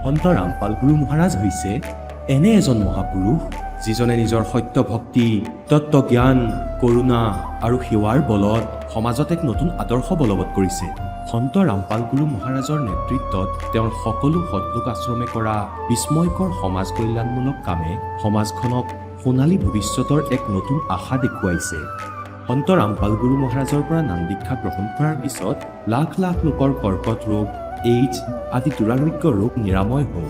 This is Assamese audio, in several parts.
সন্ত ৰামপাল গুৰু মহাৰাজ হৈছে এনে এজন মহাপুৰুষ যিজনে নিজৰ সত্য ভক্তি, তত্ত্বজ্ঞান, কৰোণা আৰু সেৱাৰ বলত সমাজত এক নতুন আদৰ্শ বলবৎ কৰিছে। সন্ত ৰামপাল গুৰু মহাৰাজৰ নেতৃত্বত তেওঁৰ সকলো সৎলোক আশ্ৰমে কৰা বিস্ময়কৰ সমাজ কল্যাণমূলক কামে সমাজখনক সোণালী ভৱিষ্যতৰ এক নতুন আশা দেখুৱাইছে। সন্ত ৰামপাল গুৰু মহাৰাজৰ পৰা নাম দীক্ষা গ্ৰহণ কৰাৰ পিছত লাখ লাখ লোকৰ কৰ্কট ৰোগ, এইডছ আদি দুৰাৰোগ্য ৰোগ নিৰাময় হ'ল।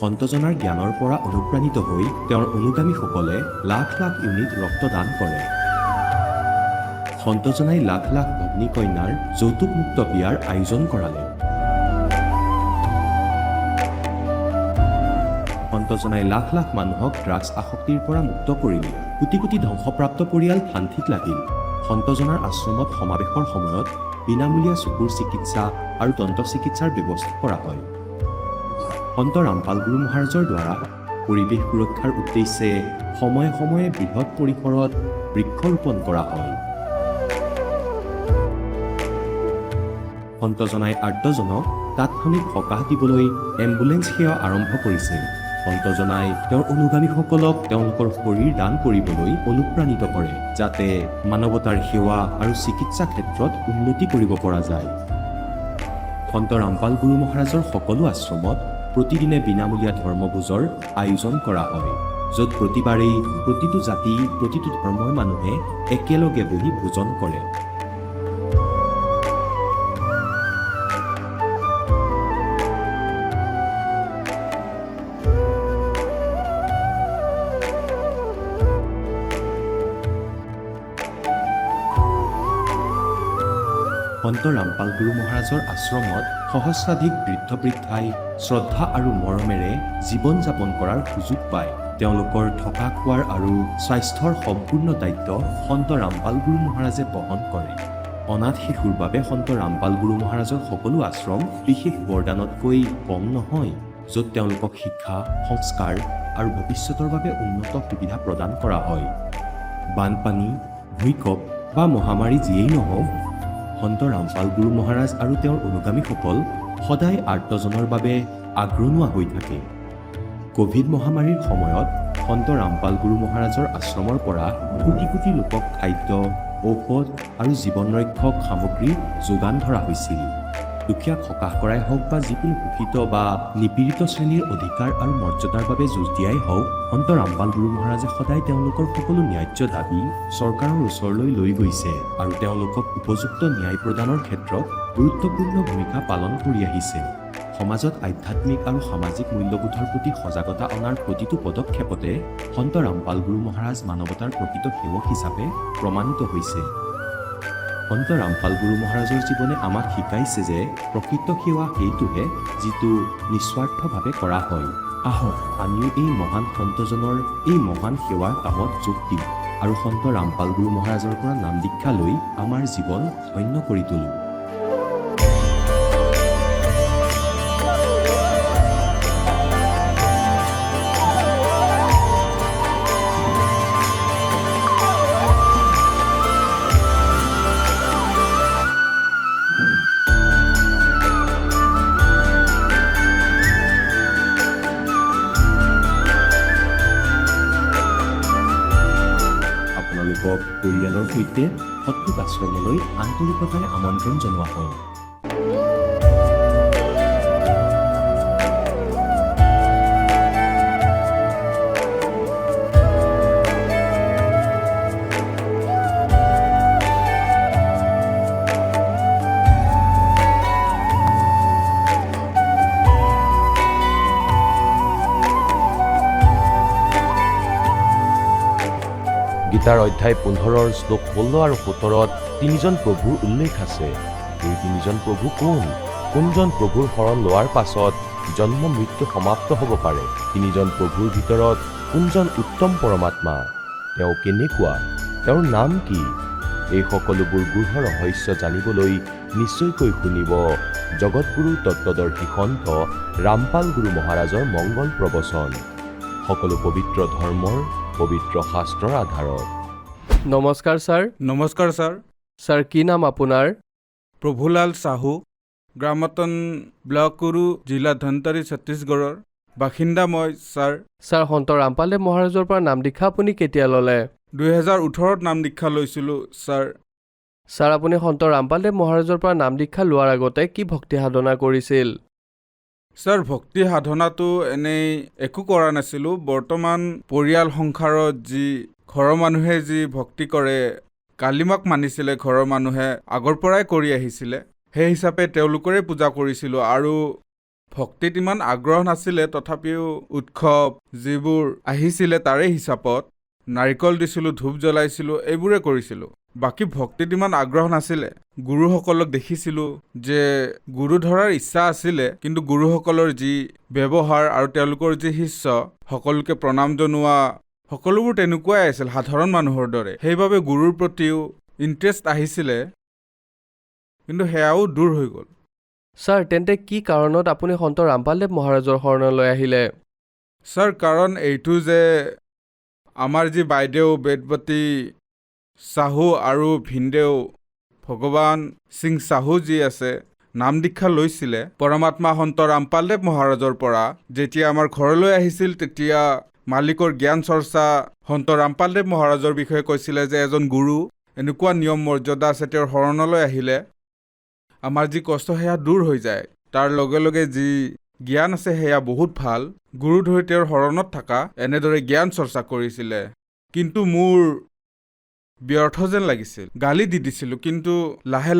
সন্তজনাৰ জ্ঞানৰ পৰা অনুপ্ৰাণিত হৈ তেওঁৰ অনুগামীসকলে লাখ লাখ ইউনিট ৰক্তদান কৰে। সন্তজনাই লাখ লাখ ভগ্নী কন্যাৰ যৌতুকমুক্ত বিয়াৰ আয়োজন কৰালে। সন্তজনাই লাখ লাখ মানুহক ড্ৰাগছ আসক্তিৰ পৰা মুক্ত কৰিলে। কোটি কোটি ধ্বংসপ্ৰাপ্ত পৰিয়াল শান্তিত লাগিল। সন্তজনাৰ আশ্ৰমত সমাৱেশৰ সময়ত বিনামূলীয়া চকুৰ চিকিৎসা আৰু দন্ত চিকিৎসাৰ ব্যৱস্থা কৰা হয়। সন্ত ৰামপাল গুৰু মহাৰাজৰ দ্বাৰা পৰিৱেশ সুৰক্ষাৰ উদ্দেশ্যে সময়ে সময়ে বৃহৎ পৰিসৰত বৃক্ষৰোপণ কৰা হয়। সন্তজনাই আৰ্তজনক তাৎক্ষণিক সকাহ দিবলৈ এম্বুলেন্স সেৱা আৰম্ভ কৰিছে। সন্তজনাই তেওঁৰ অনুগামীসকলক তেওঁলোকৰ শৰীৰ দান কৰিবলৈ অনুপ্ৰাণিত কৰে, যাতে মানৱতাৰ সেৱা আৰু চিকিৎসা ক্ষেত্ৰত উন্নতি কৰিব পৰা যায়। সন্ত ৰামপাল গুৰু মহাৰাজৰ সকলো আশ্ৰমত প্ৰতিদিনে বিনামূলীয়া ধৰ্মভোজৰ আয়োজন কৰা হয়, য'ত প্ৰতিবাৰেই প্ৰতিটো জাতি, প্ৰতিটো ধৰ্মৰ মানুহে একেলগে বহি ভোজন কৰে। সন্ত ৰামপাল গুৰু মহাৰাজৰ আশ্ৰমত সহস্ৰাধিক বৃদ্ধ বৃদ্ধাই শ্ৰদ্ধা আৰু মৰমেৰে জীৱন যাপন কৰাৰ সুযোগ পায়। তেওঁলোকৰ থকা খোৱাৰ আৰু স্বাস্থ্যৰ সম্পূৰ্ণ দায়িত্ব সন্ত ৰামপাল গুৰু মহাৰাজে বহন কৰে। অনাথ শিশুৰ বাবে সন্ত ৰামপাল গুৰু মহাৰাজৰ সকলো আশ্ৰম বিশেষ বৰদানতকৈ কম নহয়, য'ত তেওঁলোকক শিক্ষা, সংস্কাৰ আৰু ভৱিষ্যতৰ বাবে উন্নত সুবিধা প্ৰদান কৰা হয়। বানপানী, ভূঁইকঁপ বা মহামাৰী যিয়েই নহওক, সন্ত ৰামপাল গুৰু মহাৰাজ আৰু তেওঁৰ অনুগামীসকল সদায় আৰ্তজনৰ বাবে আগৰণুৱা হৈ থাকে। কোভিড মহামাৰীৰ সময়ত সন্ত ৰামপাল গুৰু মহাৰাজৰ আশ্ৰমৰ পৰা কোটি কোটি লোকক খাদ্য, ঔষধ আৰু জীৱন ৰক্ষক সামগ্ৰী যোগান ধৰা হৈছিল। দুখীয়াক সকাহ কৰাই হওক বা যিকোনো শোষিত বা নিপীড়িত শ্ৰেণীৰ অধিকাৰ আৰু মৰ্যাদাৰ বাবে যুঁজ দিয়াই হওক, সন্ত ৰামপাল গুৰু মহাৰাজে সদায় তেওঁলোকৰ সকলো ন্যায্য দাবী চৰকাৰৰ ওচৰলৈ লৈ গৈছে আৰু তেওঁলোকক উপযুক্ত ন্যায় প্ৰদানৰ ক্ষেত্ৰত গুৰুত্বপূৰ্ণ ভূমিকা পালন কৰি আহিছে। সমাজত আধ্যাত্মিক আৰু সামাজিক মূল্যবোধৰ প্ৰতি সজাগতা অনাৰ প্ৰতিটো পদক্ষেপতে সন্ত ৰামপাল গুৰু মহাৰাজ মানৱতাৰ প্ৰকৃত সেৱক হিচাপে প্ৰমাণিত হৈছে। সন্ত ৰামপাল গুৰু মহাৰাজৰ জীৱনে আমাক শিকাইছে যে প্ৰকৃত সেৱা সেইটোহে যিটো নিস্বাৰ্থভাৱে কৰা হয়। আহক আমিও এই মহান সন্তজনৰ এই মহান সেৱাৰ কামত যোগ দিম আৰু সন্ত ৰামপাল গুৰু মহাৰাজৰ পৰা নাম দীক্ষা লৈ আমাৰ জীৱন ধন্য কৰি তোলোঁ। আপোনালোকক পৰিয়ালৰ সৈতে সৎলোক আশ্ৰমলৈ আন্তৰিকতাৰে আমন্ত্ৰণ জনোৱা হয়। গীতাৰ অধ্যায় 15 শ্লোক 16 আৰু 17 তিনিজন প্ৰভুৰ উল্লেখ আছে। এই তিনিজন প্ৰভু কোন? কোনজন প্ৰভুৰ শৰণ লোৱাৰ পাছত জন্ম মৃত্যু সমাপ্ত হ'ব পাৰে? তিনিজন প্ৰভুৰ ভিতৰত কোনজন উত্তম পৰমাত্মা? তেওঁ কেনেকুৱা? তেওঁৰ নাম কি? এই সকলোবোৰ গূঢ় ৰহস্য জানিবলৈ নিশ্চয়কৈ শুনিব জগতগুৰু তত্ত্বদৰ্শী সন্ত ৰামপাল গুৰু মহাৰাজৰ মংগল প্ৰবচন, সকলো পবিত্ৰ ধৰ্মৰ পবিত্ৰ শাস্ত্ৰৰ আধাৰত। নমস্কাৰ ছাৰ। নমস্কাৰ ছাৰ। ছাৰ কি নাম আপোনাৰ? প্ৰভুলাল চাহু। গ্ৰামাটন ব্লকৰো জিলা ধনতাৰী ছত্তীশগড়ৰ বাসিন্দা মই ছাৰ। ছাৰ, সন্ত ৰামপালদেৱ মহাৰাজৰ পৰা নাম দীক্ষা আপুনি কেতিয়া ল'লে? 2018ত নাম দীক্ষা লৈছিলোঁ ছাৰ। ছাৰ, আপুনি সন্ত ৰামপালদেৱ মহাৰাজৰ পৰা নাম দীক্ষা লোৱাৰ আগতে কি ভক্তি সাধনা কৰিছিল? ছাৰ, ভক্তি সাধনাটো এনেই একো কৰা নাছিলোঁ। বৰ্তমান পৰিয়াল সংসাৰত যি ঘৰৰ মানুহে যি ভক্তি কৰে, কালিমাক মানিছিলে ঘৰৰ মানুহে, আগৰ পৰাই কৰি আহিছিলে, সেই হিচাপে তেওঁলোকৰে পূজা কৰিছিলোঁ। আৰু ভক্তিত ইমান আগ্ৰহ নাছিলে, তথাপিও উৎসৱ যিবোৰ আহিছিলে তাৰে হিচাপত নাৰিকল দিছিলোঁ, ধূপ জ্বলাইছিলোঁ, এইবোৰে কৰিছিলোঁ। বাকী ভক্তিত ইমান আগ্ৰহ নাছিলে। গুৰুসকলক দেখিছিলোঁ যে গুৰু ধৰাৰ ইচ্ছা আছিলে, কিন্তু গুৰুসকলৰ যি ব্যৱহাৰ আৰু তেওঁলোকৰ যি শিষ্য, সকলোকে প্ৰণাম জনোৱা, সকলোবোৰ তেনেকুৱাই আছিল সাধাৰণ মানুহৰ দৰে। সেইবাবে গুৰুৰ প্ৰতিও ইণ্টাৰেষ্ট আহিছিলে, কিন্তু সেয়াও দূৰ হৈ গ'ল। ছাৰ, তেন্তে কি কাৰণত আপুনি সন্ত ৰামপালদেৱ মহাৰাজৰ শৰণলৈ আহিলে? ছাৰ, কাৰণ এইটো যে আমাৰ যি বাইদেউ বেদৱতী চাহু আৰু ভিনদেউ ভগৱান সিং চাহু যি আছে, নাম দীক্ষা লৈছিলে পৰমাত্মা সন্ত ৰামপালদেৱ মহাৰাজৰ পৰা। যেতিয়া আমাৰ ঘৰলৈ আহিছিল, তেতিয়া মালিকৰ জ্ঞান চৰ্চা সন্ত ৰামপালদেৱ মহাৰাজৰ বিষয়ে কৈছিলে যে এজন গুৰু, এনেকুৱা নিয়ম মৰ্যাদা আছে, তেওঁৰ শৰণলৈ আহিলে আমাৰ যি কষ্ট সেয়া দূৰ হৈ যায়। তাৰ লগে লগে যি জ্ঞান আছে সেয়া বহুত ভাল। গুৰু ধৰি তেওঁৰ শৰণত থকা এনেদৰে জ্ঞান চৰ্চা কৰিছিলে। কিন্তু মোৰ ব্যৰ্থ যেন লাগিছিল, গালি দি দিছিলোঁ। কিন্তু লাহে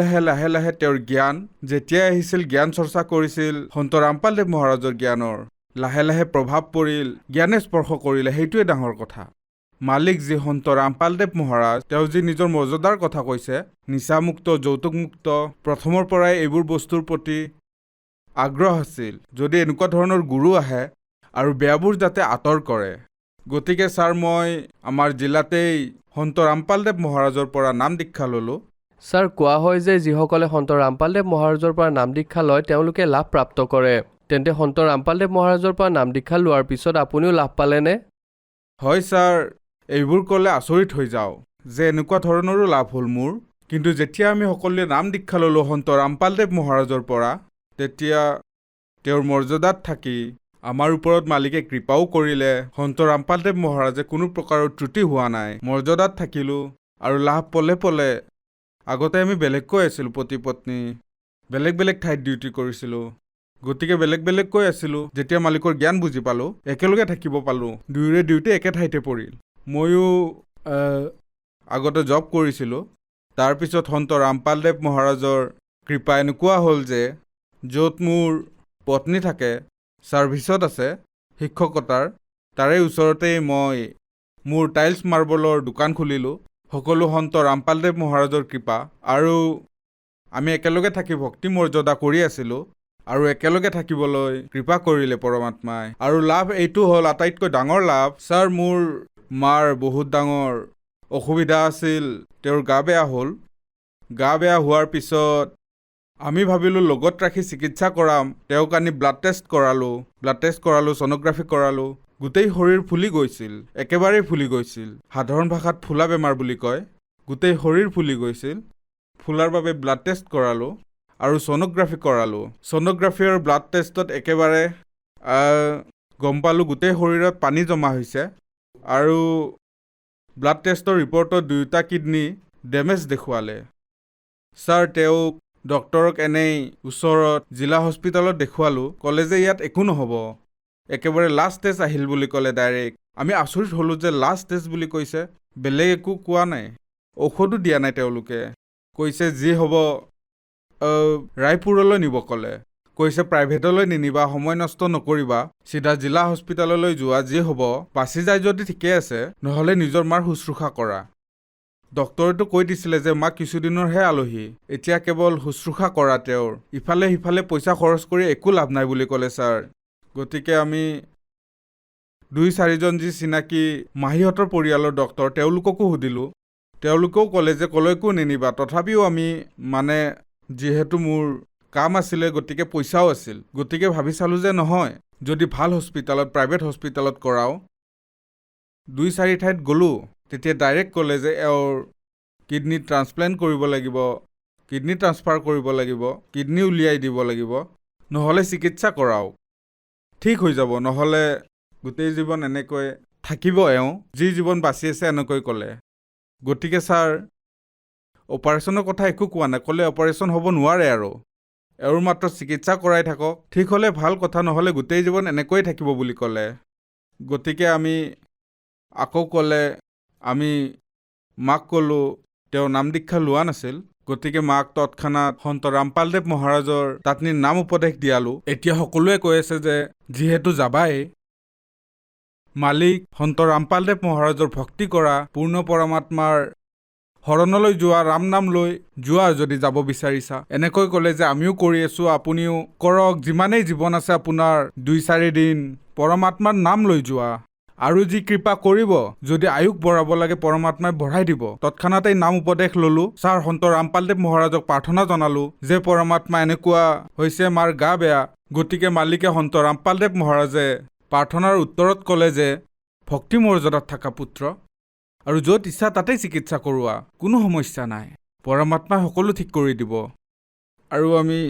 লাহে তেওঁৰ জ্ঞান যেতিয়াই আহিছিল, জ্ঞান চৰ্চা কৰিছিল সন্ত ৰামপালদেৱ মহাৰাজৰ জ্ঞানৰ, লাহে লাহে প্ৰভাৱ পৰিল, জ্ঞানে স্পৰ্শ কৰিলে। সেইটোৱে ডাঙৰ কথা। মালিক যি সন্ত ৰামপালদেৱ মহাৰাজ, তেওঁ যি নিজৰ মৰ্যাদাৰ কথা কৈছে, নিচামুক্ত, যৌতুকমুক্ত, প্ৰথমৰ পৰাই এইবোৰ বস্তুৰ প্ৰতি আগ্ৰহ আছিল। যদি এনেকুৱা ধৰণৰ গুৰু আহে আৰু বেয়াবোৰ যাতে আঁতৰ কৰে। গতিকে ছাৰ, মই আমাৰ জিলাতেই সন্ত ৰামপালদেৱ মহাৰাজৰ পৰা নাম দীক্ষা ল'লোঁ। ছাৰ, কোৱা হয় যে যিসকলে সন্ত ৰামপালদেৱ মহাৰাজৰ পৰা নাম দীক্ষা লয় তেওঁলোকে লাভ প্ৰাপ্ত কৰে। তেন্তে সন্ত ৰামপালদেৱ মহাৰাজৰ পৰা নাম দীক্ষা লোৱাৰ পিছত আপুনিও লাভ পালেনে? হয় ছাৰ, এইবোৰ ক'লে আচৰিত হৈ যাওঁ যে এনেকুৱা ধৰণৰো লাভ হ'ল মোৰ। কিন্তু যেতিয়া আমি সকলোৱে নাম দীক্ষা ল'লোঁ সন্ত ৰামপালদেৱ মহাৰাজৰ পৰা, তেতিয়া তেওঁৰ মৰ্যাদাত থাকি আমাৰ ওপৰত মালিকে কৃপাও কৰিলে। সন্ত ৰামপালদেৱ মহাৰাজে কোনো প্ৰকাৰৰ ত্ৰুটি হোৱা নাই, মৰ্যাদাত থাকিলোঁ আৰু লাভ পলে। আগতে আমি বেলেগকৈ আছিলোঁ, পতি পত্নী বেলেগ বেলেগ ঠাইত ডিউটি কৰিছিলোঁ। গতিকে বেলেগকৈ আছিলোঁ। যেতিয়া মালিকৰ জ্ঞান বুজি পালোঁ, একেলগে থাকিব পালোঁ, দুয়োৰে ডিউটি একে ঠাইতে পৰিল। ময়ো আগতে জব কৰিছিলোঁ। তাৰপিছত সন্ত ৰামপালদেৱ মহাৰাজৰ কৃপা এনেকুৱা হ'ল যে য'ত মোৰ পত্নী থাকে, ছাৰ্ভিচত আছে শিক্ষকতাৰ, তাৰে ওচৰতেই মই মোৰ টাইলছ মাৰ্বলৰ দোকান খুলিলোঁ। সকলো সন্ত ৰামপালদেৱ মহাৰাজৰ কৃপা। আৰু আমি একেলগে থাকি ভক্তি মৰ্যাদা কৰি আছিলোঁ আৰু একেলগে থাকিবলৈ কৃপা কৰিলে পৰমাত্মাই। আৰু লাভ এইটো হ'ল আটাইতকৈ ডাঙৰ লাভ। ছাৰ, মোৰ মাৰ বহুত ডাঙৰ অসুবিধা আছিল, তেওঁৰ গা বেয়া হ'ল। গা বেয়া হোৱাৰ পিছত আমি ভাবিলোঁ লগত ৰাখি চিকিৎসা কৰাম। তেওঁক আনি ব্লাড টেষ্ট কৰালোঁ, ছ'ন'গ্ৰাফি কৰালোঁ। গোটেই শৰীৰ ফুলি গৈছিল, একেবাৰেই ফুলি গৈছিল। সাধাৰণ ভাষাত ফুলা বেমাৰ বুলি কয়। গোটেই শৰীৰ ফুলি গৈছিল। ফুলাৰ বাবে ব্লাড টেষ্ট কৰালোঁ আৰু ছ'ন'গ্ৰাফি কৰালোঁ। ছ'ন'গ্ৰাফি আৰু ব্লাড টেষ্টত একেবাৰে গম পালোঁ গোটেই শৰীৰত পানী জমা হৈছে। আৰু ব্লাড টেষ্টৰ ৰিপৰ্টত দুয়োটা কিডনী ডেমেজ দেখুৱালে। ছাৰ, তেওঁক ডক্তৰক এনেই ওচৰত জিলা হস্পিটেলত দেখুৱালোঁ। ক'লে যে ইয়াত একো নহ'ব, একেবাৰে লাষ্ট ষ্টেজ আহিল বুলি ক'লে ডাইৰেক্ট। আমি আচৰিত হ'লোঁ যে লাষ্ট ষ্টেজ বুলি কৈছে, বেলেগ একো কোৱা নাই, ঔষধো দিয়া নাই তেওঁলোকে। কৈছে যি হ'ব ৰায়পুৰলৈ নিব ক'লে। কৈছে প্ৰাইভেটলৈ নিনিবা, সময় নষ্ট নকৰিবা, চিধা জিলা হস্পিটেললৈ যোৱা, যি হ'ব বাচি যায় যদি ঠিকে আছে, নহ'লে নিজৰ মাৰ শুশ্ৰূষা কৰা। ডক্তৰেতো কৈ দিছিলে যে মাক কিছুদিনৰহে আলহী, এতিয়া কেৱল শুশ্ৰূষা কৰা তেওঁৰ, ইফালে সিফালে পইচা খৰচ কৰি একো লাভ নাই বুলি ক'লে ছাৰ। গতিকে আমি 2-4জন যি চিনাকি মাহীহঁতৰ পৰিয়ালৰ ডক্তৰ, তেওঁলোককো সুধিলোঁ। তেওঁলোকেও ক'লে যে ক'লৈকো নিনিবা। তথাপিও আমি যিহেতু মোৰ কাম আছিলে, গতিকে পইচাও আছিল, গতিকে ভাবি চালোঁ যে নহয়, যদি ভাল হস্পিটেলত, প্ৰাইভেট হস্পিটেলত কৰাওঁ। 2-4 ঠাইত গ'লোঁ, তেতিয়া ডাইৰেক্ট ক'লে যে এওঁৰ কিডনী ট্ৰান্সপ্লেণ্ট কৰিব লাগিব, কিডনী ট্ৰান্সফাৰ কৰিব লাগিব, কিডনী উলিয়াই দিব লাগিব, নহ'লে চিকিৎসা কৰাওক, ঠিক হৈ যাব, নহ'লে গোটেই জীৱন এনেকৈ থাকিব এওঁ, যি জীৱন বাচি আছে এনেকৈ ক'লে। গতিকে ছাৰ অপাৰেশ্যনৰ কথা একো কোৱা নাই, ক'লে অপাৰেশ্যন হ'ব নোৱাৰে আৰু এওঁৰ মাত্ৰ চিকিৎসা কৰাই থাকক, ঠিক হ'লে ভাল কথা, নহ'লে গোটেই জীৱন এনেকৈয়ে থাকিব বুলি ক'লে। গতিকে আমি আকৌ ক'লে, আমি মাক ক'লোঁ, তেওঁ নাম দীক্ষা লোৱা নাছিল, গতিকে মাক তৎক্ষণাত সন্ত ৰামপালদেৱ মহাৰাজৰ তাত নি নাম উপদেশ দিয়ালোঁ। এতিয়া সকলোৱে কৈ আছে যে যিহেতু যাবাই, মালিক সন্ত ৰামপালদেৱ মহাৰাজৰ ভক্তি কৰা, পূৰ্ণ পৰমাত্মাৰ শৰণলৈ যোৱা, ৰাম নাম লৈ যোৱা যদি যাব বিচাৰিছা, এনেকৈ ক'লে যে আমিও কৰি আছোঁ, আপুনিও কৰক, যিমানেই জীৱন আছে আপোনাৰ 2-4 দিন পৰমাত্মাৰ নাম লৈ যোৱা, আৰু যি কৃপা কৰিব, যদি আয়ুস বঢ়াব লাগে পৰমাত্মাই বঢ়াই দিব। তৎক্ষণাতেই নাম উপদেশ ল'লোঁ। ছাৰ সন্ত ৰামপালদেৱ মহাৰাজক প্ৰাৰ্থনা জনালোঁ যে পৰমাত্মা এনেকুৱা হৈছে, মাৰ গা বেয়া। গতিকে মালিকে সন্ত ৰামপালদেৱ মহাৰাজে প্ৰাৰ্থনাৰ উত্তৰত ক'লে যে ভক্তি মৰ্যাদাত থকা পুত্ৰ, আৰু য'ত ইচ্ছা তাতেই চিকিৎসা কৰোৱা, কোনো সমস্যা নাই, পৰমাত্মাই সকলো ঠিক কৰি দিব। আৰু আমি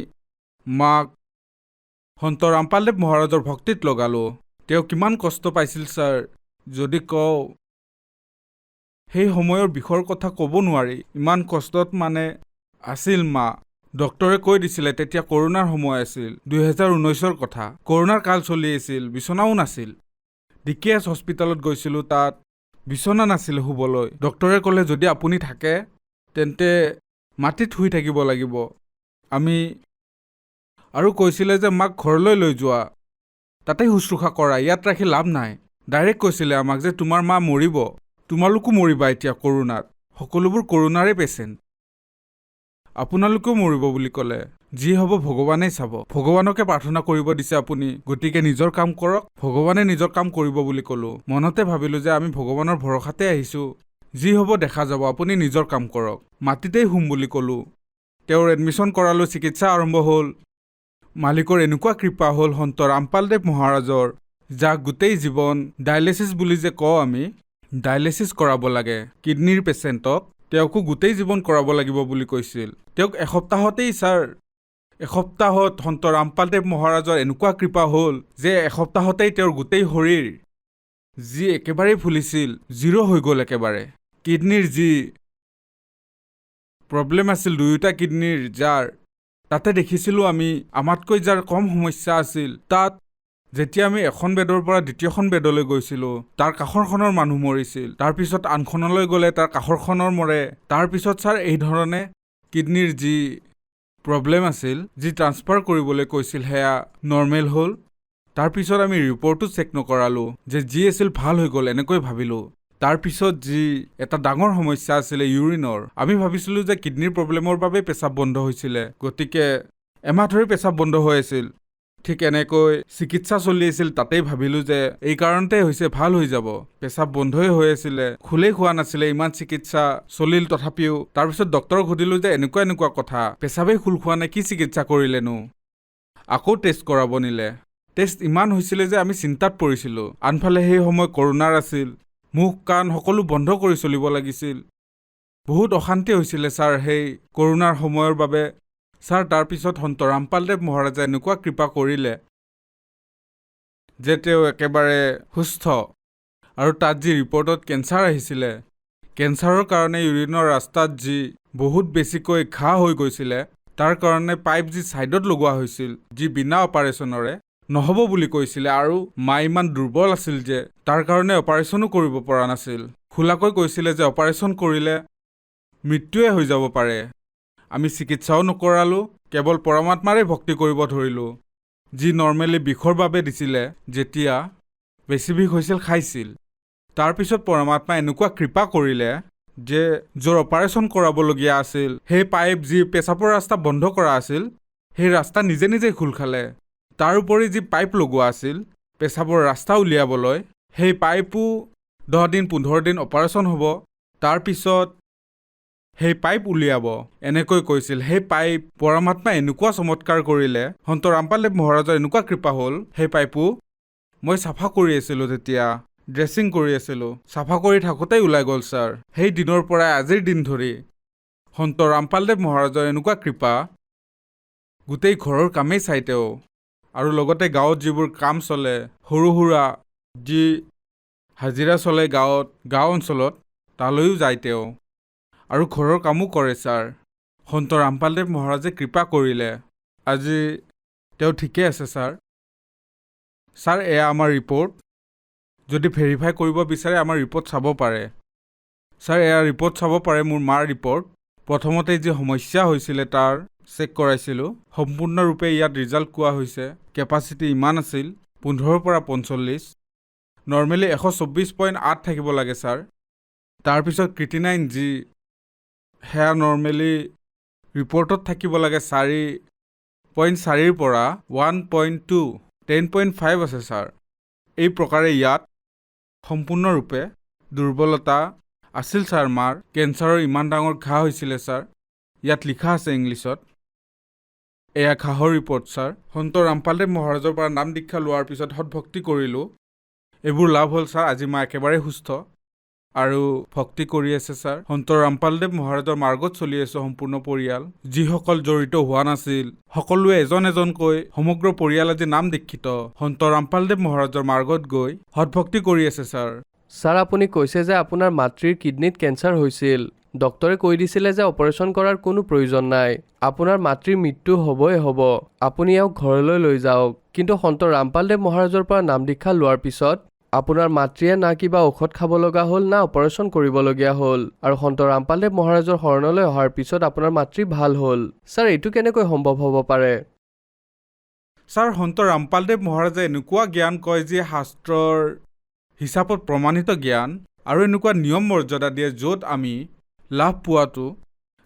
মাক সন্ত ৰামপালদেৱ মহাৰাজৰ ভক্তিত লগালোঁ। তেওঁ কিমান কষ্ট পাইছিল ছাৰ, যদি কওঁ সেই সময়ৰ বিষৰ কথা ক'ব নোৱাৰি, ইমান কষ্টত মানে আছিল মা। ডক্তৰে কৈ দিছিলে, তেতিয়া কৰোণাৰ সময় আছিল, 2019ৰ কথা, কৰোণাৰ কাল চলি আছিল, বিচনাও নাছিল। DKS হস্পিটেলত গৈছিলোঁ, তাত বিচনা নাছিল শুবলৈ। ডক্তৰে ক'লে যদি আপুনি থাকে তেন্তে মাটিত শুই থাকিব লাগিব। আমি আৰু কৈছিলে যে মাক ঘৰলৈ লৈ যোৱা, তাতে শুশ্ৰূষা কৰা, ইয়াত ৰাখি লাভ নাই। ডাইৰেক্ট কৈছিলে আমাক যে তোমাৰ মা মৰিব, তোমালোকো মৰিবা এতিয়া কৰোণাত, সকলোবোৰ কৰোণাৰে পেচেণ্ট, আপোনালোকেও মৰিব বুলি ক'লে। যি হ'ব ভগৱানেই চাব, ভগৱানকে প্ৰাৰ্থনা কৰিব দিছে আপুনি, গতিকে নিজৰ কাম কৰক, ভগৱানে নিজৰ কাম কৰিব বুলি ক'লোঁ। মনতে ভাবিলোঁ যে আমি ভগৱানৰ ভৰসাতে আহিছোঁ, যি হ'ব দেখা যাব, আপুনি নিজৰ কাম কৰক। মাটিতেই শুম বুলি ক'লোঁ। তেওঁৰ এডমিশ্যন কৰালোঁ, চিকিৎসা আৰম্ভ হ'ল। মালিকৰ এনেকুৱা কৃপা হ'ল সন্ত ৰামপালদেৱ মহাৰাজৰ, যাক গোটেই জীৱন ডায়েলিচিছ বুলি যে কওঁ আমি, ডায়েলিচিছ কৰাব লাগে কিডনীৰ পেচেণ্টক, তেওঁকো গোটেই জীৱন কৰাব লাগিব বুলি কৈছিল। তেওঁক এসপ্তাহতেই ছাৰ, এসপ্তাহত সন্ত ৰামপালদেৱ মহাৰাজৰ এনেকুৱা কৃপা হ'ল যে এসপ্তাহতেই তেওঁৰ গোটেই শৰীৰ যি একেবাৰেই ফুলিছিল, 0 হৈ গ'ল একেবাৰে। কিডনীৰ যি প্ৰব্লেম আছিল, দুয়োটা কিডনীৰ যাৰ, তাতে দেখিছিলোঁ আমি আমাতকৈ যাৰ কম সমস্যা আছিল, তাত যেতিয়া আমি এখন বেডৰ পৰা দ্বিতীয়খন বেডলৈ গৈছিলোঁ, তাৰ কাষৰখনৰ মানুহ মৰিছিল, তাৰপিছত আনখনলৈ গ'লে তাৰ কাষৰখনৰ মৰে। তাৰপিছত ছাৰ এই ধৰণে কিডনীৰ যি প্ৰব্লেম আছিল, যি ট্ৰান্সফাৰ কৰিবলৈ কৈছিল, সেয়া নৰ্মেল হ'ল। তাৰপিছত আমি ৰিপৰ্টো চেক নকৰালোঁ, যে যি আছিল ভাল হৈ গ'ল এনেকৈ ভাবিলোঁ। তাৰপিছত যি এটা ডাঙৰ সমস্যা আছিলে ইউৰিনৰ, আমি ভাবিছিলোঁ যে কিডনীৰ প্ৰব্লেমৰ বাবে পেচাব বন্ধ হৈছিলে, গতিকে এমাহ ধৰি পেচাব বন্ধ হৈ আছিল। ঠিক এনেকৈ চিকিৎসা চলি আছিল, তাতেই ভাবিলোঁ যে এই কাৰণতে হৈছে, ভাল হৈ যাব। পেচাব বন্ধই হৈ আছিলে, খোলেই খোৱা নাছিলে, ইমান চিকিৎসা চলিল তথাপিও। তাৰপিছত ডক্তৰক সুধিলোঁ যে এনেকুৱা কথা, পেচাবেই খোল খোৱা নাই, কি চিকিৎসা কৰিলেনো? আকৌ টেষ্ট কৰাব নিলে। টেষ্ট ইমান হৈছিলে যে আমি চিন্তাত পৰিছিলোঁ। আনফালে সেই সময় কৰোণাৰ আছিল, মুখ কাণ সকলো বন্ধ কৰি চলিব লাগিছিল। বহুত অশান্তি হৈছিলে ছাৰ সেই কৰোণাৰ সময়ৰ বাবে। ছাৰ তাৰপিছত সন্ত ৰামপালদেৱ মহাৰাজে এনেকুৱা কৃপা কৰিলে যে তেওঁ একেবাৰে সুস্থ। আৰু তাত যি ৰিপৰ্টত কেঞ্চাৰ আহিছিলে, কেঞ্চাৰৰ কাৰণে ইউৰিনৰ ৰাস্তাত যি বহুত বেছিকৈ ঘাঁ হৈ গৈছিলে, তাৰ কাৰণে পাইপ যি ছাইডত লগোৱা হৈছিল, যি বিনা অপাৰেশ্যনৰে নহ'ব বুলি কৈছিলে, আৰু মা ইমান দুৰ্বল আছিল যে তাৰ কাৰণে অপাৰেশ্যনো কৰিব পৰা নাছিল। খোলাকৈ কৈছিলে যে অপাৰেশ্যন কৰিলে মৃত্যুৱে হৈ যাব পাৰে। আমি চিকিৎসাও নকৰালোঁ, কেৱল পৰমাত্মাৰে ভক্তি কৰিব ধৰিলোঁ, যি নৰ্মেলি বিষৰ বাবে দিছিলে। যেতিয়া বেছি বিষ হৈছিল খাইছিল। তাৰপিছত পৰমাত্মাই এনেকুৱা কৃপা কৰিলে যে য'ৰ অপাৰেশ্যন কৰাবলগীয়া আছিল, সেই পাইপ যি পেচাবৰ ৰাস্তা বন্ধ কৰা আছিল, সেই ৰাস্তা নিজে নিজেই খোল খালে। তাৰ উপৰি যি পাইপ লগোৱা আছিল পেচাবৰ ৰাস্তা উলিয়াবলৈ, সেই পাইপো 10 দিন 15 দিন অপাৰেশ্যন হ'ব, তাৰপিছত সেই পাইপ উলিয়াব, এনেকৈ কৈছিল। সেই পাইপ পৰমাত্মাই এনেকুৱা চমৎকাৰ কৰিলে, সন্ত ৰামপালদেৱ মহাৰাজৰ এনেকুৱা কৃপা হ'ল, সেই পাইপো মই চাফা কৰি আছিলোঁ, তেতিয়া ড্ৰেছিং কৰি আছিলোঁ, চাফা কৰি থাকোঁতেই ওলাই গ'ল ছাৰ। সেই দিনৰ পৰাই আজিৰ দিন ধৰি সন্ত ৰামপালদেৱ মহাৰাজৰ এনেকুৱা কৃপা গোটেই ঘৰৰ কামেই চাই তেওঁ আৰু লগতে গাঁৱত যিবোৰ কাম চলে সৰু সুৰা যি হাজিৰা চলে গাঁও অঞ্চলত তালৈও যায় তেওঁ আৰু ঘৰৰ কামো কৰে ছাৰ সন্ত ৰামপালদেৱ মহাৰাজে কৃপা কৰিলে আজি তেওঁ ঠিকে আছে ছাৰ এয়া আমাৰ ৰিপৰ্ট যদি ভেৰিফাই কৰিব বিচাৰে আমাৰ ৰিপৰ্ট চাব পাৰে ছাৰ এয়া ৰিপৰ্ট চাব পাৰে মোৰ মাৰ ৰিপৰ্ট প্ৰথমতে যি সমস্যা হৈছিলে তাৰ চেক কৰাইছিলোঁ সম্পূৰ্ণৰূপে ইয়াত ৰিজাল্ট কোৱা হৈছে কেপাচিটি ইমান আছিল 15 পৰা 45 নৰ্মেলি 124.8 থাকিব লাগে ছাৰ তাৰপিছত ক্ৰিটিনাইন যি সেয়া নৰ্মেলি ৰিপৰ্টত থাকিব লাগে 4.4ৰ পৰা 1.2 10.5 আছে ছাৰ এই প্ৰকাৰে ইয়াত সম্পূৰ্ণৰূপে দুৰ্বলতা আছিল ছাৰ মাৰ কেঞ্চাৰৰ ইমান ডাঙৰ ঘাঁ হৈছিলে ছাৰ ইয়াত লিখা আছে ইংলিছত এয়া ঘাঁহৰ ৰিপৰ্ট ছাৰ সন্ত ৰামপালদেৱ মহাৰাজৰ পৰা নাম দীক্ষা লোৱাৰ পিছত সৎভক্তি কৰিলোঁ এইবোৰ লাভ হ'ল ছাৰ আজি মই একেবাৰে সুস্থ আৰু ভক্তি কৰি আছে ছাৰ সন্ত ৰামপালদেৱ মহাৰাজৰ মাৰ্গত চলি আছোঁ সম্পূৰ্ণ পৰিয়াল যিসকল জড়িত হোৱা নাছিল সকলোৱে এজন এজনকৈ সমগ্ৰ পৰিয়াল আজি নাম দীক্ষিত সন্ত ৰামপালদেৱ মহাৰাজৰ মাৰ্গত গৈ সৎভক্তি কৰি আছে ছাৰ আপুনি কৈছে যে আপোনাৰ মাতৃৰ কিডনীত কেঞ্চাৰ হৈছিল ডক্টৰে কৈ দিছিলে যে অপাৰেশ্যন কৰাৰ কোনো প্ৰয়োজন নাই আপোনাৰ মাতৃৰ মৃত্যু হ'বই হ'ব আপুনি এওঁক ঘৰলৈ লৈ যাওক কিন্তু সন্ত ৰামপালদেৱ মহাৰাজৰ পৰা নাম দীক্ষা লোৱাৰ পিছত আপোনাৰ মাতৃয়ে না কিবা ঔষধ খাব লগা হ'ল না অপাৰেশ্যন কৰিবলগীয়া হ'ল আৰু সন্ত ৰামপালদেৱ মহাৰাজৰ শৰণলৈ অহাৰ পিছত আপোনাৰ মাতৃ ভাল হ'ল ছাৰ এইটো কেনেকৈ সম্ভৱ হ'ব পাৰে ছাৰ সন্ত ৰামপালদেৱ মহাৰাজে এনেকুৱা জ্ঞান কয় যি শাস্ত্ৰৰ হিচাপত প্ৰমাণিত জ্ঞান আৰু এনেকুৱা নিয়ম মৰ্যাদা দিয়ে য'ত আমি লাভ পোৱাটো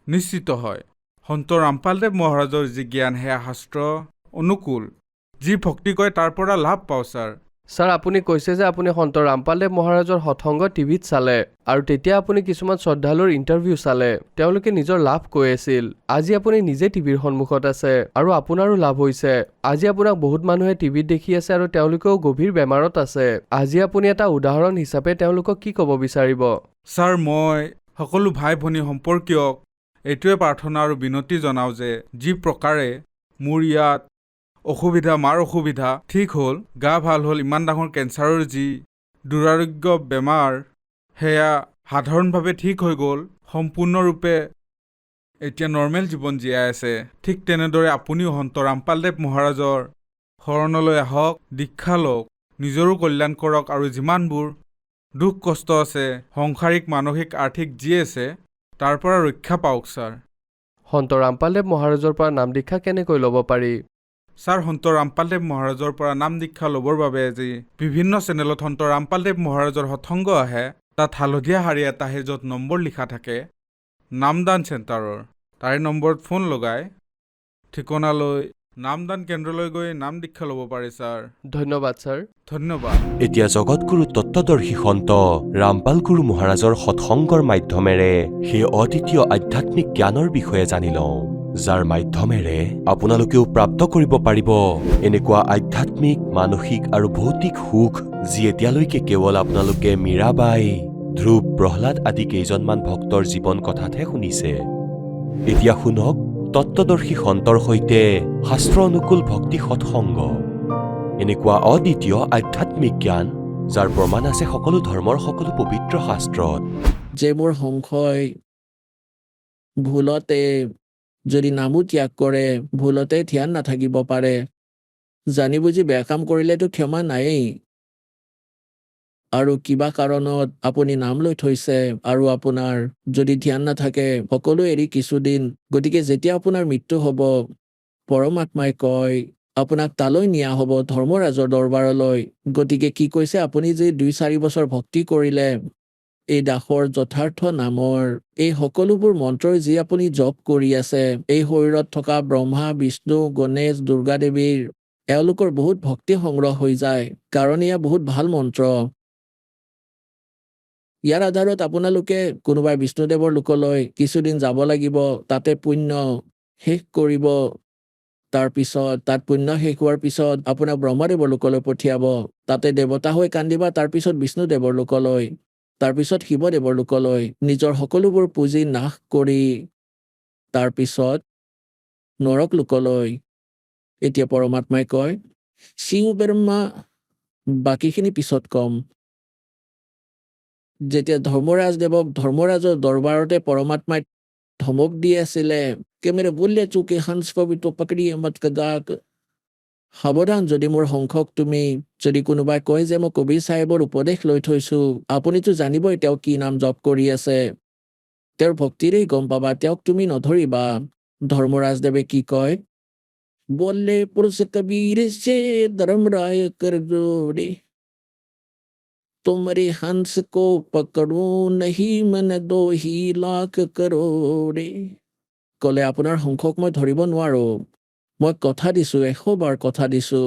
নিশ্চিত হয় সন্ত ৰামপালদেৱ মহাৰাজৰ যি জ্ঞান সেয়া শাস্ত্ৰ অনুকূল যি ভক্তি কৰে তাৰ পৰা লাভ পাওঁ ছাৰ আপুনি কৈছে যে আপুনি সন্ত ৰামপালদেৱ মহাৰাজৰ সৎসংগ টিভিত চালে আৰু তেতিয়া আপুনি কিছুমান শ্ৰদ্ধালুৰ ইণ্টাৰভিউ চালে তেওঁলোকে নিজৰ লাভ কৈ আছিল আজি আপুনি নিজে টিভিৰ সন্মুখত আছে আৰু আপোনাৰো লাভ হৈছে আজি আপোনাক বহুত মানুহে টিভিত দেখি আছে আৰু তেওঁলোকেও গভীৰ বেমাৰত আছে আজি আপুনি এটা উদাহৰণ হিচাপে তেওঁলোকক কি ক'ব বিচাৰিব ছাৰ মই সকলো ভাই ভনী সম্পৰ্কীয়ক এইটোৱে প্ৰাৰ্থনা আৰু বিনতি জনাওঁ যে যি প্ৰকাৰে মোৰ ইয়াত মাৰ অসুবিধা ঠিক হ'ল গা ভাল হ'ল ইমান ডাঙৰ কেঞ্চাৰৰ যি দুৰাৰোগ্য বেমাৰ সেয়া সাধাৰণভাৱে ঠিক হৈ গ'ল সম্পূৰ্ণৰূপে এতিয়া নৰ্মেল জীৱন জীয়াই আছে ঠিক তেনেদৰে আপুনিও সন্ত ৰামপালদেৱ মহাৰাজৰ শৰণলৈ আহক দীক্ষা লওক নিজৰো কল্যাণ কৰক আৰু যিমানবোৰ দুখ কষ্ট আছে সংসাৰিক মানসিক আৰ্থিক যি আছে তাৰ পৰা ৰক্ষা পাওক ছাৰ সন্ত ৰামপালদেৱ মহাৰাজৰ পৰা নাম দীক্ষা কেনেকৈ ল'ব পাৰি ছাৰ সন্ত ৰামপালদেৱ মহাৰাজৰ পৰা নাম দীক্ষা ল'বৰ বাবে আজি বিভিন্ন চেনেলত সন্ত ৰামপালদেৱ মহাৰাজৰ সৎসংগ আহে তাত হালধীয়া শাৰী এটা আহে য'ত নম্বৰ লিখা থাকে নামদান চেণ্টাৰৰ তাৰে নম্বৰত ফোন লগাই ঠিকনালৈ নামদান কেন্দ্ৰলৈ গৈ নাম দীক্ষা ল'ব পাৰে ছাৰ ধন্যবাদ ছাৰ ধন্যবাদ এতিয়া জগতগুৰু তত্ত্বদৰ্শী সন্ত ৰামপাল গুৰু মহাৰাজৰ সৎসংগৰ মাধ্যমেৰে সেই অদ্বিতীয় আধ্যাত্মিক জ্ঞানৰ বিষয়ে জানি লওঁ যাৰ মাধ্যমেৰে আপোনালোকেও প্ৰাপ্ত কৰিব পাৰিব এনেকুৱা আধ্যাত্মিক মানসিক আৰু ভৌতিক সুখ যি এতিয়ালৈকে কেৱল আপোনালোকে মীৰাবাই ধ্ৰুৱ প্ৰহ্লাদ আদি কেইজনমান ভক্তৰ জীৱন কথাতহে শুনিছে এতিয়া শুনক তত্ত্বদৰ্শী সন্তৰ সৈতে শাস্ত্ৰ অনুকূল ভক্তি সৎসংগ এনেকুৱা অদ্বিতীয় আধ্যাত্মিক জ্ঞান যাৰ প্ৰমাণ আছে সকলো ধৰ্মৰ সকলো পবিত্ৰ শাস্ত্ৰত যিবোৰ সংশয় ভুলতে যদি নামো ত্যাগ কৰে ভুলতে ধ্যান নাথাকিব পাৰে জানি বুজি বেয়া কাম কৰিলেতো ক্ষমা নায়েই আৰু কিবা কাৰণত আপুনি নাম লৈ থৈছে আৰু আপোনাৰ যদি ধ্যান নাথাকে সকলো এৰি কিছুদিন গতিকে যেতিয়া আপোনাৰ মৃত্যু হ'ব পৰমাত্মাই কয় আপোনাক তালৈ নিয়া হ'ব ধৰ্মৰাজৰ দৰবাৰলৈ গতিকে কি কৈছে আপুনি যে 2-4 বছৰ ভক্তি কৰিলে এই দাসৰ যথাৰ্থ নামৰ এই সকলোবোৰ মন্ত্ৰ যি আপুনি জপ কৰি আছে এই শৰীৰত থকা ব্ৰহ্মা বিষ্ণু গণেশ দুৰ্গা দেৱীৰ এওঁলোকৰ বহুত ভক্তি সংগ্ৰহ হৈ যায় কাৰণ এয়া বহুত ভাল মন্ত্ৰ ইয়াৰ আধাৰত আপোনালোকে কোনোবাই বিষ্ণুদেৱৰ লোকলৈ কিছুদিন যাব লাগিব তাতে পুণ্য শেষ কৰিব তাৰপিছত তাত পুণ্য শেষ হোৱাৰ পিছত আপোনাক ব্ৰহ্মাদেৱৰ লোকলৈ পঠিয়াব তাতে দেৱতা হৈ কান্দিবা তাৰপিছত বিষ্ণুদেৱৰ লোকলৈ তাৰপিছত শিৱদেৱৰ লোকলৈ নিজৰ সকলোবোৰ পুঁজি নাশ কৰি তাৰপিছত নৰক লোকলৈ। এতিয়া পৰমাত্মাই কয় চিউ ব্ৰহ্মা বাকীখিনি পিছত কম। যেতিয়া ধৰ্মৰাজৰ দৰবাৰতে পৰমাত্মাই ধমক দি আছিলে কে মেৰে বোলে চুকে হংস পবিত্ৰ পকৰিয়ে মত কদাক, সাৱধান, যদি মোৰ সংখ্যক তুমি যদি কোনোবাই কয় যে মই কবিৰ চাহেবৰ উপদেশ লৈ থৈছো, আপুনিতো জানিবই তেওঁ কি নাম জপ কৰি আছে, তেওঁৰ ভক্তিৰেই গম পাবা, তেওঁক তুমি নধৰিবা। ধৰ্মৰাজদেৱে কি কয়, बोले पुरुष कबीर से धर्मराय कर जोड़े, तुम्हारे हंस को पकड़ो नहीं मन 2 লাখ करोड़े। কলে আপোনাৰ সংখ্যক মই ধৰিব নোৱাৰো, মই কথা দিছো, 100 বাৰ কথা দিছো।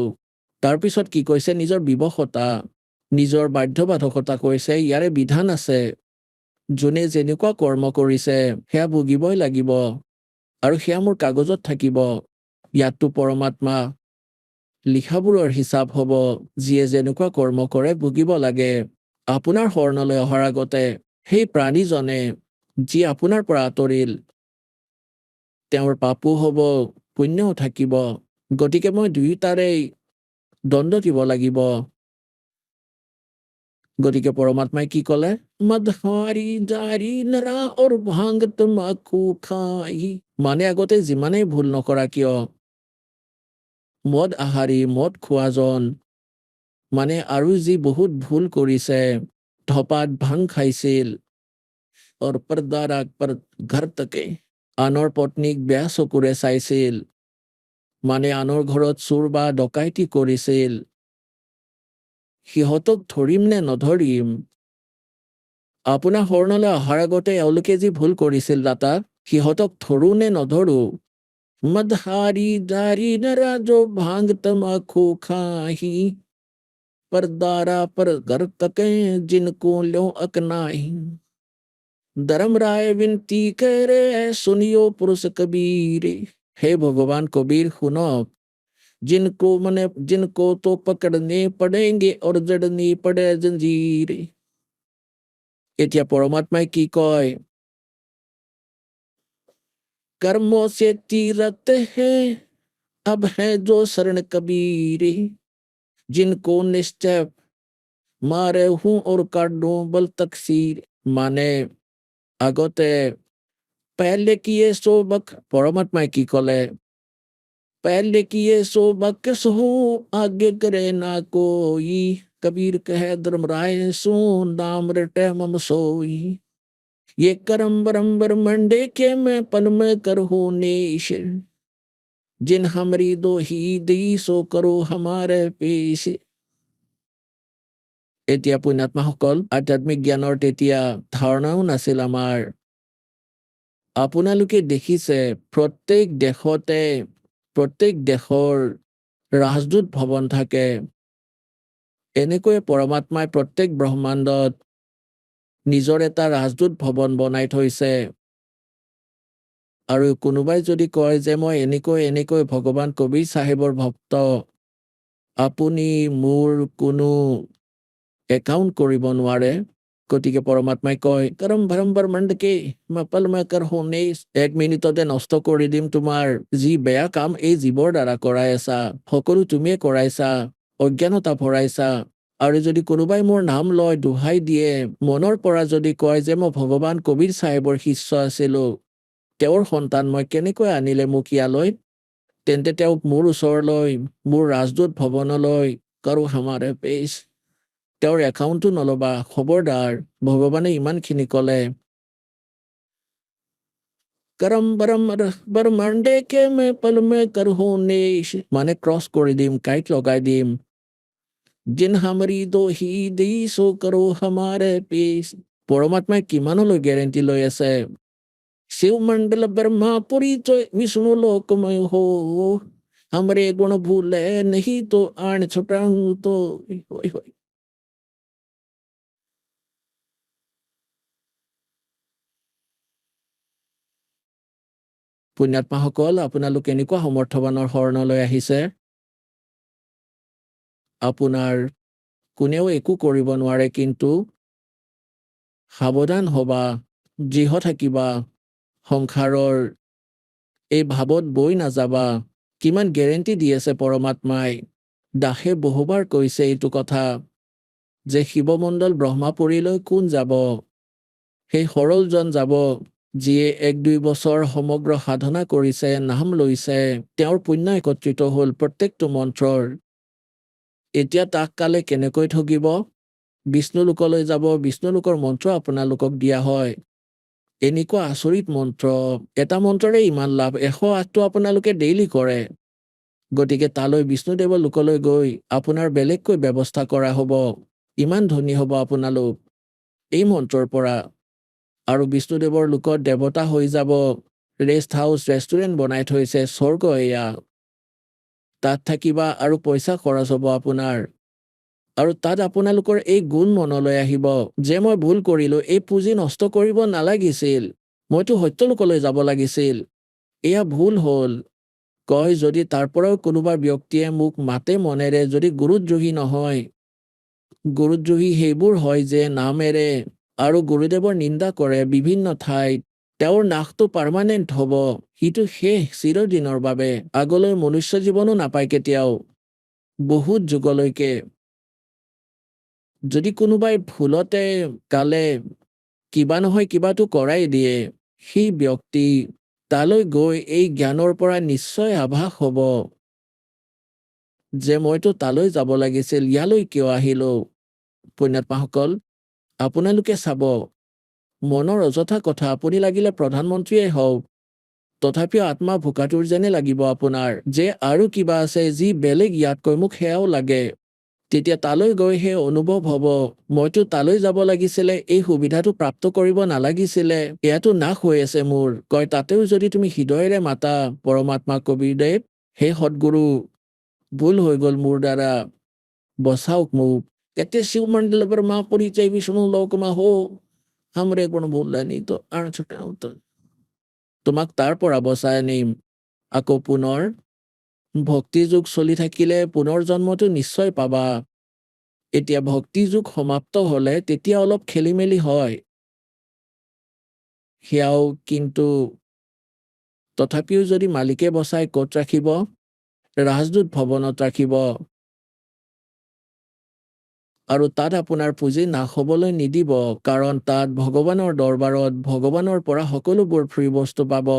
তাৰপিছত কি কৈছে, নিজৰ বিবশতা, নিজৰ বাধ্যবাধকতা কৈছে, ইয়াৰে বিধান আছে, যোনে যেনেকুৱা কৰ্ম কৰিছে সেয়া ভুগিবই লাগিব, আৰু সেয়া মোৰ কাগজত থাকিব। ইয়াততো পৰমাত্মা লিখাবোৰৰ হিচাপ হ'ব, যিয়ে যেনেকুৱা কৰ্ম কৰে ভুগিব লাগে। আপোনাৰ শৰণলৈ অহাৰ আগতে সেই প্ৰাণীজনে যি আপোনাৰ পৰা আঁতৰিল, তেওঁৰ পাপো হ'ব, পুণ্যও থাকিব। গতিকে মই দুয়োটাৰেই দণ্ড দিব লাগিব। গতিকে পৰমাত্মাই কি কলে, মদহাৰি জাৰি নৰা অৰ ভাং তমাকু খাই, মানে আগতে যিমানেই ভুল নকৰা কিয়, মদ আহাৰী, মদ খোৱাজন, মানে আৰু যি বহুত ভুল কৰিছে, ধপাত ভাং খাইছিল, অৰ পৰ্দাৰাক পৰ ঘৰ তকে, আনৰ পত্নীক বেয়া চকুৰে চাইছিল, মানে আনৰ ঘৰত চোৰ বা ডকাইতি কৰিছিল, সিহঁতক ধৰিম নে নধৰিম? আপোনাৰ শৰণলৈ অহাৰ আগতে এওঁলোকে যি ভুল কৰিছিল দাতা, সিহঁতক ধৰো নে নধৰো? मदहारी जारी नरा जो भांग तमाकू खाही, परदारा पर घर तके जिनको लो अकनाही। धर्मराय विनती करे सुनियो पुरुष कबीर, हे भगवान कबीर सुनक, जिनको तो पकड़ने पड़ेंगे और जड़ने पड़े जंजीर। এতিয়া পৰমাত্মাই কি কয়, कर्मों से तीरथ है अब है जो शरण कबीर, जिनको निश्चय मारे हूं और काटो बल तकसीर। মানে আগতে पहले किए सो बक, পৰমাত্মাই কি কলে, पहले किए सो बक सो आगे करे ना कोई, कबीर कहे धर्मराय सो नाम रटे मम सोई। ये करम बरम्बर मंडे के मैं पन में करहु नेश, जिन हमरी दो ही दी सो करो हमारे पेश। এতিয়া পুণ্যাত্মাসকল, আধ্যাত্মিক জ্ঞানৰ তেতিয়া ধাৰণাও নাছিল আমাৰ। আপোনালোকে দেখিছে প্ৰত্যেক দেশতে, প্ৰত্যেক দেশৰ ৰাজদূত ভৱন থাকে। এনেকৈ পৰমাত্মাই প্ৰত্যেক ব্ৰহ্মাণ্ডত নিজৰ এটা ৰাজদূত ভৱন বনাই থৈছে। আৰু কোনোবাই যদি কয় যে মই এনেকৈ ভগৱান কবিৰ চাহেবৰ ভক্ত, আপুনি মোৰ কোনো একাউণ্ট কৰিব নোৱাৰে। গতিকে পৰমাত্মাই কয়, কৰম ভৰম্বৰ মণ্ডকে মপল মেকৰ হোনে, 1 মিনিটতে নষ্ট কৰি দিম তোমাৰ যি বেয়া কাম এই জীৱৰ দ্বাৰা কৰাই আছা, সকলো তুমিয়ে কৰাইছা, অজ্ঞানতা ভৰাইছা। আৰু যদি কোনোবাই মোৰ নাম লয়, দোহাই দিয়ে, মনৰ পৰা যদি কয় যে মই ভগৱান কবিৰ চাহেবৰ শিষ্য আছিলো, তেওঁৰ সন্তান মই কেনেকৈ আনিলে মোক ইয়ালৈ, তেন্তে তেওঁক মোৰ ওচৰলৈ, মোৰ ৰাজদূত ভৱনলৈ কৰো হামাৰে পেশ, তেওঁৰ একাউণ্টটো নলবা, খবৰদাৰ। ভগৱানে ইমানখিনি কলে, কৰম ব্ৰহ্মাণ্ডে কে মে পল মে কৰহু নেশ, মানে ক্ৰছ কৰি দিম, কাইট লগাই দিম। जिन हमरी दो ही दी सो करो हमारे पेश, পৰমাত্মাই কিমানলৈ গেৰেণ্টি লৈ আছে, शिव मंडल ब्रह्मापुरी तो विष्णु लोकमय हो, हमरे गुण भूले नहीं तो आण छुटाऊं तो। পুণ্যাত্মাসকল, আপোনালোক এনেকুৱা সমৰ্থবানৰ শৰণলৈ আহিছে, আপোনাৰ কোনেও একো কৰিব নোৱাৰে, কিন্তু সাৱধান হবা, দৃঢ় থাকিবা, সংসাৰৰ এই ভাৱত বৈ নাযাবা। কিমান গেৰেণ্টি দি আছে পৰমাত্মাই। দাসে বহুবাৰ কৈছে এইটো কথা যে শিৱমণ্ডল ব্ৰহ্মাপুৰীলৈ কোন যাব? সেই সৰলজন যাব যিয়ে 1-2 বছৰ সমগ্ৰ সাধনা কৰিছে, নাম লৈছে, তেওঁৰ পুণ্য একত্ৰিত হ'ল প্ৰত্যেকটো মন্ত্ৰৰ। এতিয়া তাক কালে কেনেকৈ ঠগিব? বিষ্ণুলোকলৈ যাব, বিষ্ণুলোকৰ মন্ত্ৰ আপোনালোকক দিয়া হয়। এনেকুৱা আচৰিত মন্ত্ৰ, এটা মন্ত্ৰৰে ইমান লাভ। 108টো আপোনালোকে ডেইলি কৰে। গতিকে তালৈ বিষ্ণুদেৱৰ লোকলৈ গৈ আপোনাৰ বেলেগকৈ ব্যৱস্থা কৰা হ'ব। ইমান ধনী হ'ব আপোনালোক এই মন্ত্ৰৰ পৰা। আৰু বিষ্ণুদেৱৰ লোকত দেৱতা হৈ যাব। ৰেষ্ট হাউচ, ৰেষ্টুৰেণ্ট বনাই থৈছে, স্বৰ্গ এয়া। তাত থাকিবা আৰু পইচা খৰচ হ'ব আপোনাৰ। আৰু তাত আপোনালোকৰ এই গুণ মনলৈ আহিব যে মই ভুল কৰিলোঁ, এই পুঁজি নষ্ট কৰিব নালাগিছিল, মইতো সত্যলোকলৈ যাব লাগিছিল, এয়া ভুল হ'ল। কয় যদি তাৰ পৰাও কোনোবা ব্যক্তিয়ে মোক মাতে মনেৰে, যদি গুৰুদ্ৰোহী নহয়। গুৰুদ্ৰোহী সেইবোৰ হয় যে নাম এৰে আৰু গুৰুদেৱৰ নিন্দা কৰে বিভিন্ন ঠাইত, তেওঁৰ নাশটো পাৰ্মানেণ্ট হ'ব, সিটো শেষ চিৰদিনৰ বাবে। আগলৈ মনুষ্য জীৱনো নাপায় কেতিয়াও, বহুত যুগলৈকে। যদি কোনোবাই ভুলতে গালে কিবা নহয় কিবাটো কৰাই দিয়ে, সেই ব্যক্তি তালৈ গৈ এই জ্ঞানৰ পৰা নিশ্চয় আভাস হ'ব যে মইতো তালৈ যাব লাগিছিল, ইয়ালৈ কিয় আহিলোঁ? পুণ্যাত্মাসকল, আপোনালোকে চাব, মনৰ অযথা কথা। আপুনি লাগিলে প্ৰধানমন্ত্ৰীয়ে হওক, তথাপিও আত্মা ভোকাতুৰ যেনে লাগিব আপোনাৰ, যে আৰু কিবা আছে যি বেলেগ ইয়াতকৈ মোক সেয়াও লাগে। তেতিয়া তালৈ গৈ সেই অনুভৱ হ'ব, মইতো তালৈ যাব লাগিছিলে, এই সুবিধাটো প্ৰাপ্ত কৰিব নালাগিছিলে, এয়াতো নাশ হৈ আছে মোৰ। কয় তাতেও যদি তুমি হৃদয়েৰে মাতা পৰমাত্মা কবিৰদেৱ, হে সদ্গুৰু, ভুল হৈ গ'ল মোৰ দ্বাৰা, বচাওক মোক। कहते शिव मंडल पर माँ परिचय विष्णु लोक में हो, हमरे गुण बोला नहीं तो आण छुटाओ तो। তোমাক তাৰ পৰা বচাই আনিম। আকৌ পুনৰ ভক্তি যুগ চলি থাকিলে পুনৰ জন্মটো নিশ্চয় পাবা। এতিয়া ভক্তি যুগ সমাপ্ত হলে তেতিয়া অলপ খেলি মেলি হয়, সেয়াও কিন্তু তথাপিও যদি মালিকে বচাই ক'ত ৰাখিব? ৰাজদূত ভৱনত ৰাখিব। আৰু তাত আপোনাৰ পুঁজি নাশ হ'বলৈ নিদিব, কাৰণ তাত ভগৱানৰ দৰবাৰত ভগৱানৰ পৰা সকলোবোৰ ফ্ৰী বস্তু পাব।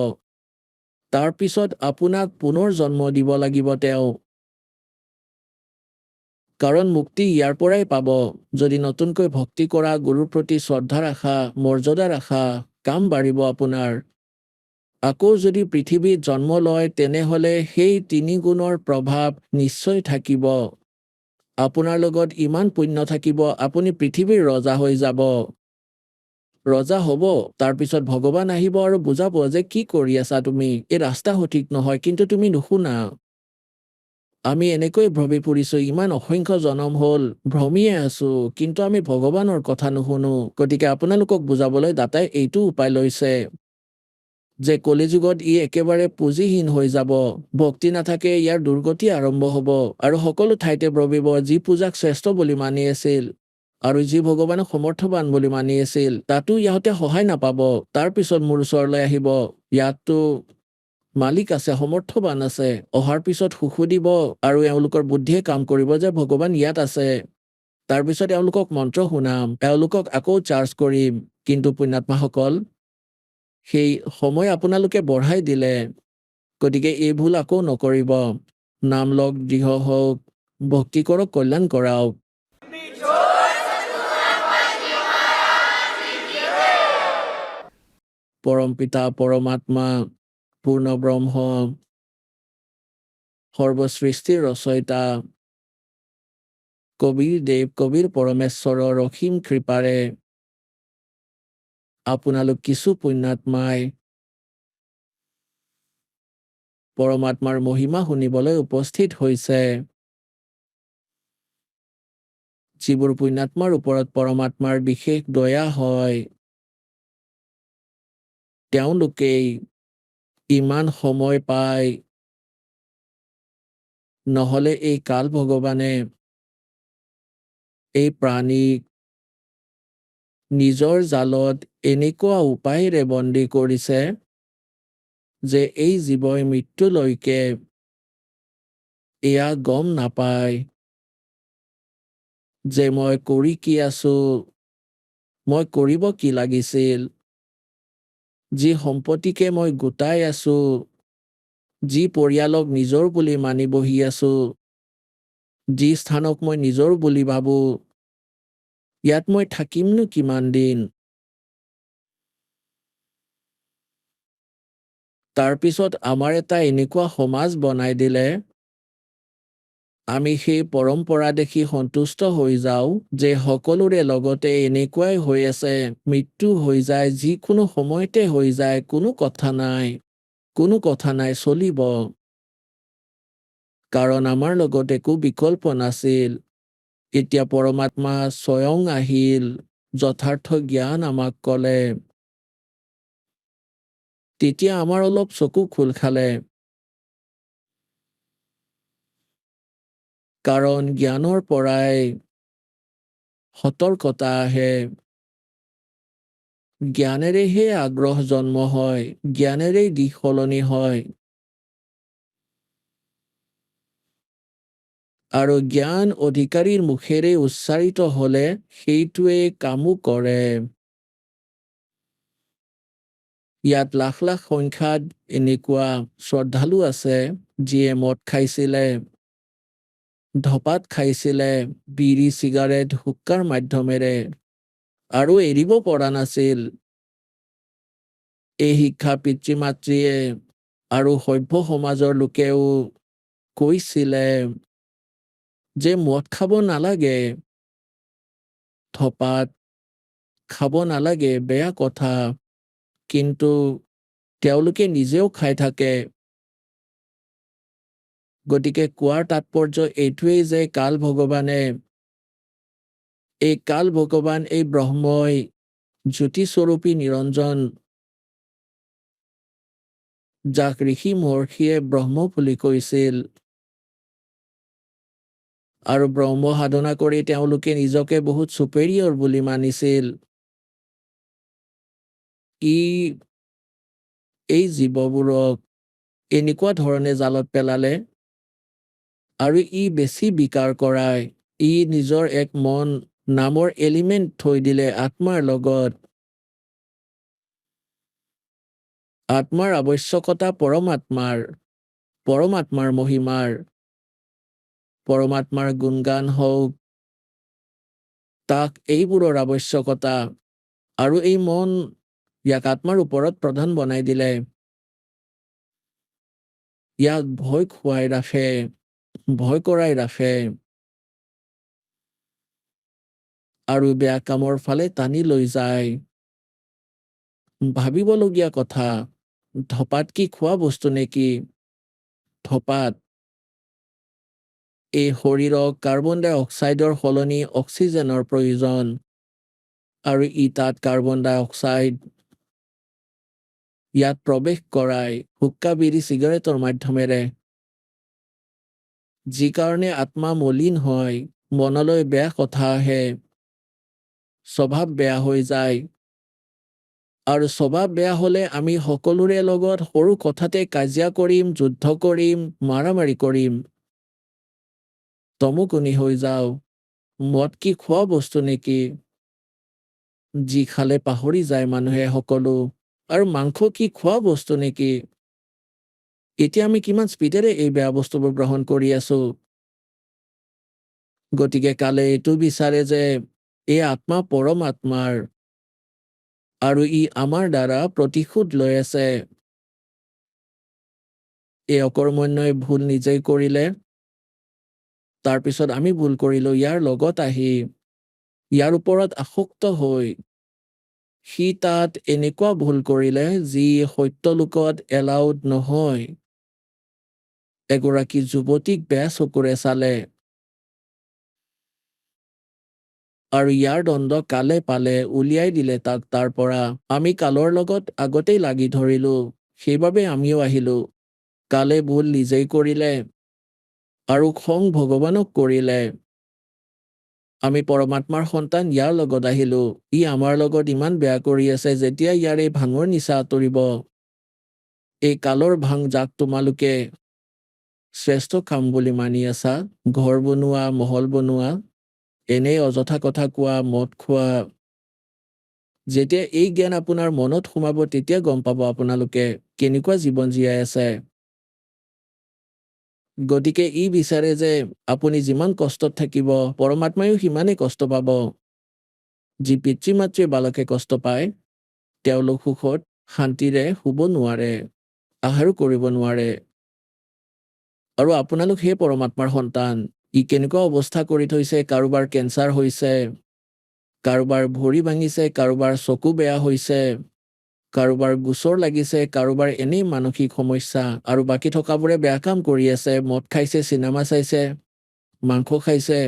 তাৰ পিছত আপোনাক পুনৰ জন্ম দিব লাগিব তেওঁ, কাৰণ মুক্তি ইয়াৰ পৰাই পাব যদি নতুনকৈ ভক্তি কৰা, গুৰুৰ প্ৰতি শ্ৰদ্ধা ৰাখা, মৰ্যাদা ৰাখা, কাম বাঢ়িব আপোনাৰ। আকৌ যদি পৃথিৱীত জন্ম লয় তেনেহলে সেই 3 গুণৰ প্ৰভাৱ নিশ্চয় থাকিব। আপোনাৰ লগত ইমান পুণ্য থাকিব, আপুনি পৃথিৱীৰ ৰজা হৈ যাব। ৰজা হ'ব, তাৰপিছত ভগৱান আহিব আৰু বুজাব যে কি কৰি আছা তুমি, এই ৰাস্তা সঠিক নহয়, কিন্তু তুমি নুশুনা। আমি এনেকৈ ভ্ৰমি ফুৰিছো, ইমান অসংখ্য জনম হ'ল ভ্ৰমিয়ে আছো, কিন্তু আমি ভগৱানৰ কথা নুশুনো। গতিকে আপোনালোকক বুজাবলৈ দাতাই এইটো উপায় লৈছে যে কলিযুগত ই একেবাৰে পুঁজিহীন হৈ যাব, ভক্তি নাথাকে, ইয়াৰ দুৰ্গতি আৰম্ভ হ'ব আৰু সকলো ঠাইতে ভ্ৰমিব। যি পূজাক শ্ৰেষ্ঠ বুলি মানি আছিল আৰু যি ভগৱানক সমৰ্থবান বুলি মানি আছিল, তাতো ইহঁতে সহায় নাপাব। তাৰ পিছত মোৰ ওচৰলৈ আহিব, ইয়াততো মালিক আছে, সমৰ্থবান আছে, অহাৰ পিছত সুখো দিব আৰু এওঁলোকৰ বুদ্ধিয়ে কাম কৰিব যে ভগৱান ইয়াত আছে। তাৰপিছত এওঁলোকক মন্ত্ৰ শুনাম, এওঁলোকক আকৌ চাৰ্জ কৰিম। কিন্তু পুণ্যাত্মাসকল, সেই সময় আপোনালোকে বঢ়াই দিলে। গতিকে এই ভুল আকৌ নকৰিব। নাম লওক, দৃঢ় হওক, ভক্তি কৰক, কল্যাণ কৰাওক। পৰম পিতা পৰমাত্মা পূৰ্ণ ব্ৰহ্ম সৰ্বসৃষ্টিৰ ৰচয়িতা কবিৰ দেৱ, কবিৰ পৰমেশ্বৰৰ অসীম কৃপাৰে আপোনালোক কিছু পুণ্যাত্মাই পৰমাত্মাৰ মহিমা শুনিবলৈ উপস্থিত হৈছে। যিবোৰ পুণ্যাত্মাৰ ওপৰত পৰমাত্মাৰ বিশেষ দয়া হয়, তেওঁলোকেই ইমান সময় পায়, নহলে এই কাল ভগৱানে এই প্ৰাণীক নিজৰ জালত এনেকুৱা উপায়েৰে বন্দী কৰিছে যে এই জীৱই মৃত্যুলৈকে এয়া গম নাপায় যে মই কৰি কি আছো, মই কৰিব কি লাগিছিল, যি সম্পত্তিকে মই গোটাই আছো, যি পৰিয়ালক নিজৰ বুলি মানি বহি আছো, যি স্থানক মই নিজৰ বুলি ভাবো, ইয়াত মই থাকিমনো কিমান দিন? তাৰপিছত আমাৰ এটা এনেকুৱা সমাজ বনাই দিলে, আমি সেই পৰম্পৰা দেখি সন্তুষ্ট হৈ যাওঁ যে সকলোৰে লগতে এনেকুৱাই হৈ আছে, মৃত্যু হৈ যায়, যিকোনো সময়তে হৈ যায়, কোনো কথা নাই, চলিব। কাৰণ আমাৰ লগত একো বিকল্প নাছিল। এতিয়া পৰমাত্মা স্বয়ং আহিল, যথাৰ্থ জ্ঞান আমাক ক'লে। তেতিয়া আমাৰ অলপ চকু খোল খালে। কাৰণ জ্ঞানৰ পৰাই সতৰ্কতা আহে। জ্ঞানেৰেহে আগ্ৰহ জন্ম হয়, জ্ঞানেৰেই দিশ সলনি হয়। আৰু জ্ঞান অধিকাৰীৰ মুখেৰে উচ্চাৰিত হলে সেইটোৱে কামো কৰে। ইয়াত লাখ লাখ সংখ্যাত এনেকুৱা শ্ৰদ্ধালু আছে যিয়ে মদ খাইছিলে, ধপাত খাইছিলে, বিড়ি চিগাৰেট হুক্কাৰ মাধ্যমেৰে, আৰু এৰিব পৰা নাছিল। এই শিক্ষা পিতৃ মাতৃয়ে আৰু সভ্য সমাজৰ লোকেও কৈছিলে যে মদ খাব নালাগে, ধপাত খাব নালাগে, বেয়া কথা। কিন্তু তেওঁলোকে নিজেও খাই থাকে। গতিকে কোৱাৰ তাৎপৰ্য এইটোৱেই যে কাল ভগৱান, এই ব্ৰহ্মই, জ্যোতিস্বৰূপী নিৰঞ্জন, যাক ঋষি মহৰ্ষিয়ে ব্ৰহ্ম বুলি কৈছিল, আৰু ব্ৰহ্ম সাধনা কৰি তেওঁলোকে নিজকে বহুত চুপেৰিয়ৰ বুলি মানিছিল, এই জীৱবোৰক এনেকুৱা ধৰণে জালত পেলালে, আৰু বেছি বিকাৰ কৰায়। নিজৰ এক মন নামৰ এলিমেণ্ট থৈ দিলে আত্মাৰ লগত। আত্মাৰ আৱশ্যকতা পৰমাত্মাৰ মহিমাৰ, পৰমাত্মাৰ গুণগান হওক, তাক এইবোৰৰ আৱশ্যকতা। আৰু এই মন ইয়াক আত্মাৰ ওপৰত প্ৰধান বনাই দিলে। ইয়াক ভয় কৰাই ৰাখে, আৰু বেয়া কামৰ ফালে টানি লৈ যায়। ভাবিবলগীয়া কথা, ধপাত কি খোৱা বস্তু নেকি? ধপাত এই শৰীৰক কাৰ্বন ডাই অক্সাইডৰ সলনি অক্সিজেনৰ প্ৰয়োজন, আৰু তাত কাৰ্বন ডাই অক্সাইড ইয়াত প্ৰৱেশ কৰাই হুক্কা বিড়ি চিগাৰেটৰ মাধ্যমেৰে, যি কাৰণে আত্মা মলিন হয়, মনলৈ বেয়া কথা আহে, স্বভাৱ বেয়া হৈ যায়। আৰু স্বভাৱ বেয়া হলে আমি সকলোৰে লগত সৰু কথাতে কাজিয়া কৰিম, যুদ্ধ কৰিম, মাৰামাৰি কৰিম, তমুকুনি হৈ যাওঁ। মদ কি খোৱা বস্তু নেকি? যি খালে পাহৰি যায় মানুহে সকলো। আৰু মাংস কি খোৱা বস্তু নেকি? এতিয়া আমি কিমান স্পীডেৰে এই বেয়া বস্তুবোৰ গ্ৰহণ কৰি আছো। গতিকে কালে এইটো বিচাৰে যে এই আত্মা পৰমাত্মাৰ, আৰু আমাৰ দ্বাৰা প্ৰতিশোধ লৈ আছে। এই অকৰ্মণ্যই ভুল নিজেই কৰিলে, তাৰপিছত আমি ভুল কৰিলো ইয়াৰ লগত আহি, ইয়াৰ ওপৰত আসক্ত হৈ। সি তাত এনেকুৱা ভুল কৰিলে যি সত্যলোকত এলাউড নহয়। এগৰাকী যুৱতীক বেয়া চকুৰে চালে, আৰু ইয়াৰ দণ্ড কালে পালে, উলিয়াই দিলে তাক তাৰ পৰা। আমি কালৰ লগত আগতেই লাগি ধৰিলো, সেইবাবে আমিও আহিলো। কালে ভুল নিজেই কৰিলে, আৰু খং ভগৱানক কৰিলে। আমি পৰমাত্মাৰ সন্তান, ইয়াৰ লগত আহিলো। আমাৰ লগত ইমান বেয়া কৰি আছে, যেতিয়া ইয়াৰ এই ভাঙৰ নিচা আঁতৰিব, এই কালৰ ভাং যাক তোমালোকে শ্ৰেষ্ঠ কাম বুলি মানি আছা, ঘৰ বনোৱা, মহল বনোৱা, এনেই অযথা কথা কোৱা, মদ খোৱা, যেতিয়া এই জ্ঞান আপোনাৰ মনত সোমাব তেতিয়া গম পাব আপোনালোকে কেনেকুৱা জীৱন জীয়াই আছে। গতিকে ই বিচাৰে যে আপুনি যিমান কষ্টত থাকিব পৰমাত্মায়ো সিমানেই কষ্ট পাব। যি পিতৃ মাতৃয়ে বালকে কষ্ট পায় তেওঁলোক সুখত শান্তিৰে শুব নোৱাৰে, আহাৰো কৰিব নোৱাৰে। আৰু আপোনালোক সেই পৰমাত্মাৰ সন্তান। ই কেনেকুৱা অৱস্থা কৰি থৈছে, কাৰোবাৰ কেঞ্চাৰ হৈছে, কাৰোবাৰ ভৰি ভাঙিছে, কাৰোবাৰ চকু বেয়া হৈছে, কাৰোবাৰ গোচৰ লাগিছে, কাৰোবাৰ এনেই মানসিক সমস্যা, আৰু বাকী থকাবোৰে বেয়া কাম কৰি আছে, মদ খাইছে, চিনেমা চাইছে, মাংস খাইছে,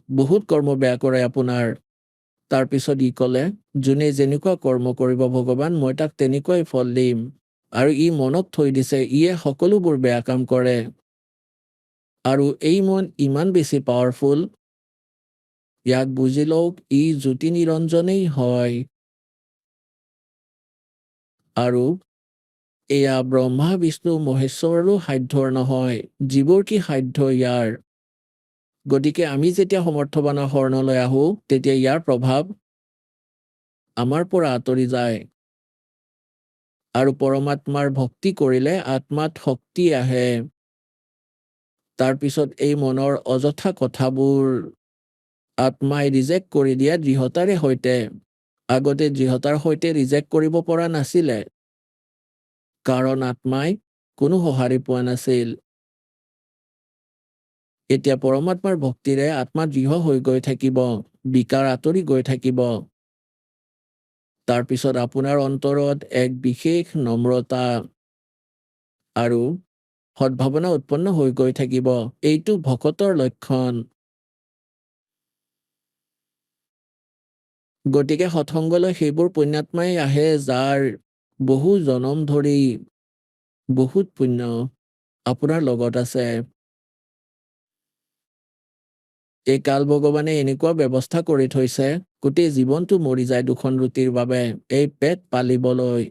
বহুত কৰ্ম বেয়া কৰে আপোনাৰ। তাৰপিছত ই ক'লে, যোনে যেনেকুৱা কৰ্ম কৰিব ভগৱান মই তাক তেনেকুৱাই ফল দিম। আৰু ই মনত থৈ দিছে ইয়ে সকলোবোৰ বেয়া কাম কৰে। আৰু এই মন ইমান বেছি পাৱাৰফুল, ইয়াক বুজি লওক ই জ্যোতি নিৰঞ্জনেই হয়। আৰু এয়া ব্ৰহ্মা বিষ্ণু মহেশ্বৰৰো সাধ্যৰ নহয়, জীৱৰ কি সাধ্য ইয়াৰ। গতিকে আমি যেতিয়া সমৰ্থবানৰ শৰণলৈ আহোঁ তেতিয়া ইয়াৰ প্ৰভাৱ আমাৰ পৰা আঁতৰি যায়। আৰু পৰমাত্মাৰ ভক্তি কৰিলে আত্মাত শক্তি আহে। তাৰপিছত এই মনৰ অযথা কথাবোৰ আত্মাই ৰিজেক্ট কৰি দিয়া দৃঢ়তাৰে সৈতে। আগতে দৃঢ়তাৰ সৈতে ৰিজেক্ট কৰিব পৰা নাছিলে, কাৰণ আত্মাই কোনো সঁহাৰি পোৱা নাছিল। এতিয়া পৰমাত্মাৰ ভক্তিৰে আত্মা দৃঢ় হৈ গৈ থাকিব, বিকাৰ আঁতৰি গৈ থাকিব। তাৰপিছত আপোনাৰ অন্তৰত এক বিশেষ নম্ৰতা আৰু সদ্ভাৱনা উৎপন্ন হৈ গৈ থাকিব। এইটো ভকতৰ লক্ষণ। গতিকে সৎসংগলৈ সেইবোৰ পুণ্যাত্মাই আহে যাৰ বহু জনম ধৰি বহুত পুণ্য আপোনাৰ লগত আছে। এই কাল ভগৱানে এনেকুৱা ব্যৱস্থা কৰি থৈছে, গোটেই জীৱনটো মৰি যায় দুখন ৰুটিৰ বাবে, এই পেট পালিবলৈ।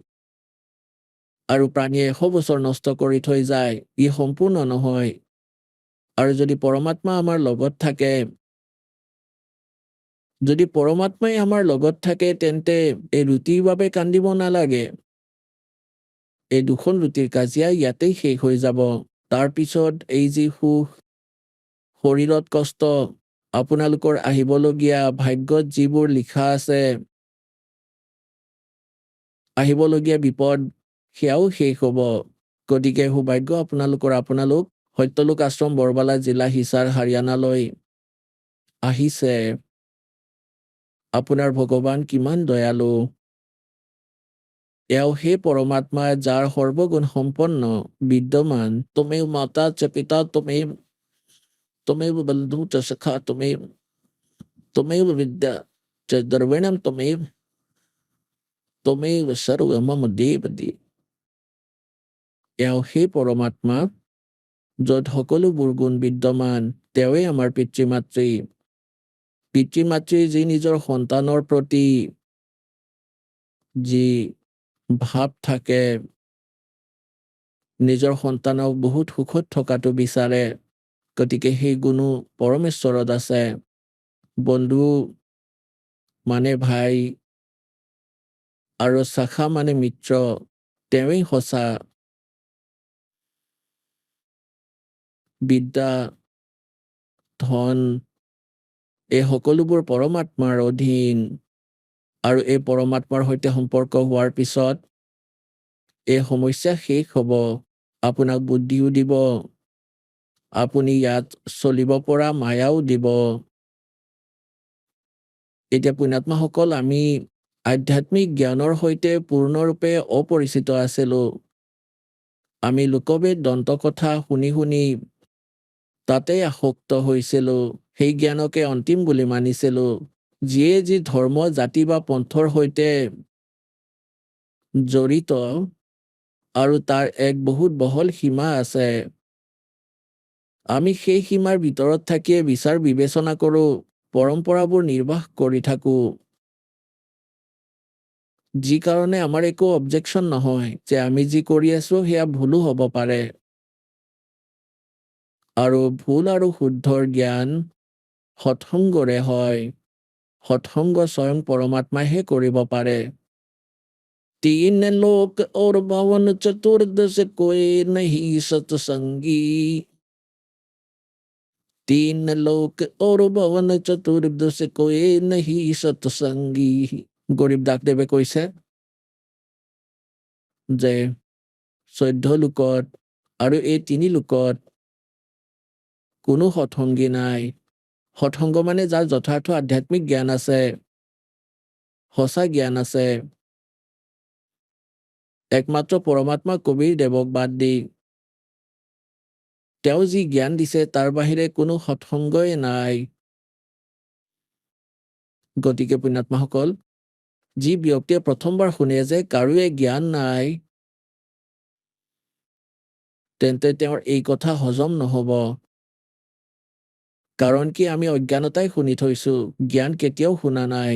আৰু প্ৰাণীয়ে 100 বছৰ নষ্ট কৰি থৈ যায়, ই সম্পূৰ্ণ নহয়। আৰু যদি পৰমাত্মা আমাৰ লগত থাকে, যদি পৰমাত্মাই আমাৰ লগত থাকে তেন্তে এই ৰুটিৰ বাবে কান্দিব নালাগে। এই দুখন ৰুটিৰ কাজিয়া ইয়াতেই শেষ হৈ যাব। তাৰপিছত এই যি সুখ, শৰীৰত কষ্ট, আপোনালোকৰ আহিবলগীয়া ভাগ্যত যিবোৰ লিখা আছে, আহিবলগীয়া বিপদ, সেয়াও শেষ হ'ব। গতিকে সৌভাগ্য আপোনালোক সত্যলোক আশ্ৰম বৰবালা জিলা হিছাৰ হাৰিয়ানালৈ আহিছে। আপোনাৰ ভগৱান কিমান দয়ালু। এওঁ সেই পৰমাত্মা যাৰ সৰ্বগুণ সম্পন্ন, বিদ্যমান। তুমেও মাতা চ পিতা তুমেও বন্ধু চ সখা তুমেও বিদ্যা চ দ্ৰবিণম তুমেও সৰ্ব মম দেৱ দেৱ। এওঁ সেই পৰমাত্মা য'ত সকলোবোৰ গুণ বিদ্যমান, তেওঁৱেই আমাৰ পিতৃ মাতৃ। পিতৃ মাতৃৰ যি নিজৰ সন্তানৰ প্ৰতি যি ভাৱ থাকে, নিজৰ সন্তানক বহুত সুখত থকাটো বিচাৰে, গতিকে সেই গুণো পৰমেশ্বৰত আছে। বন্ধু মানে ভাই আৰু শাখা মানে মিত্ৰ, তেওঁৱেই সঁচা। বিদ্যা, ধন, এই সকলোবোৰ পৰমাত্মাৰ অধীন। আৰু এই পৰমাত্মাৰ সৈতে সম্পৰ্ক হোৱাৰ পিছত এই সমস্যা শেষ হ'ব। আপোনাক বুদ্ধিও দিব, আপুনি ইয়াত চলিব পৰা মায়াও দিব। এতিয়া পুণ্যাত্মাসকল আমি আধ্যাত্মিক জ্ঞানৰ সৈতে পূৰ্ণৰূপে অপৰিচিত আছিলোঁ। আমি লোকবেদ দন্তকথা শুনি শুনি তাতেই আসক্ত হৈছিলোঁ, সেই জ্ঞানকে অন্তিম বুলি মানিছিলোঁ। যিয়ে যি ধৰ্ম, জাতি বা পন্থৰ সৈতে জড়িত, আৰু তাৰ এক বহুত বহল সীমা আছে। আমি সেই সীমাৰ ভিতৰত থাকিয়ে বিচাৰ বিবেচনা কৰোঁ, পৰম্পৰাবোৰ নিৰ্বাহ কৰি থাকোঁ। যি কাৰণে আমাৰ একো অবজেকশ্যন নহয় যে আমি যি কৰি আছো সেয়া ভুলো হ'ব পাৰে। আৰু ভুল আৰু শুদ্ধৰ জ্ঞান সৎসংগৰে হয়। সৎসংগ স্বয়ং পৰমাত্মাইহে কৰিব পাৰে। तीन लोक और भवन चतुर्दश कोई नहीं सत्संगी। तीन लोक और भवन चतुर्दश कोई नहीं सत्संगी। গৰীব দাসদেৱে কৈছে যে 14 লোকত আৰু এই 3 লোকত কোনো সৎসংগী নাই। সৎসংগ মানে যাৰ যথাৰ্থ আধ্যাত্মিক জ্ঞান আছে, সঁচা জ্ঞান আছে। একমাত্ৰ পৰমাত্মা কবিৰ দেৱক বাদ দি তেওঁ যি জ্ঞান দিছে তাৰ বাহিৰে কোনো সৎসংগই নাই। গতিকে পুণ্যাত্মাসকল, যি ব্যক্তিয়ে প্ৰথমবাৰ শুনে যে কাৰোৱে জ্ঞান নাই, তেন্তে তেওঁৰ এই কথা হজম নহ'ব। কাৰণ কি আমি অজ্ঞানতাই শুনি থৈছো, জ্ঞান কেতিয়াও শুনা নাই।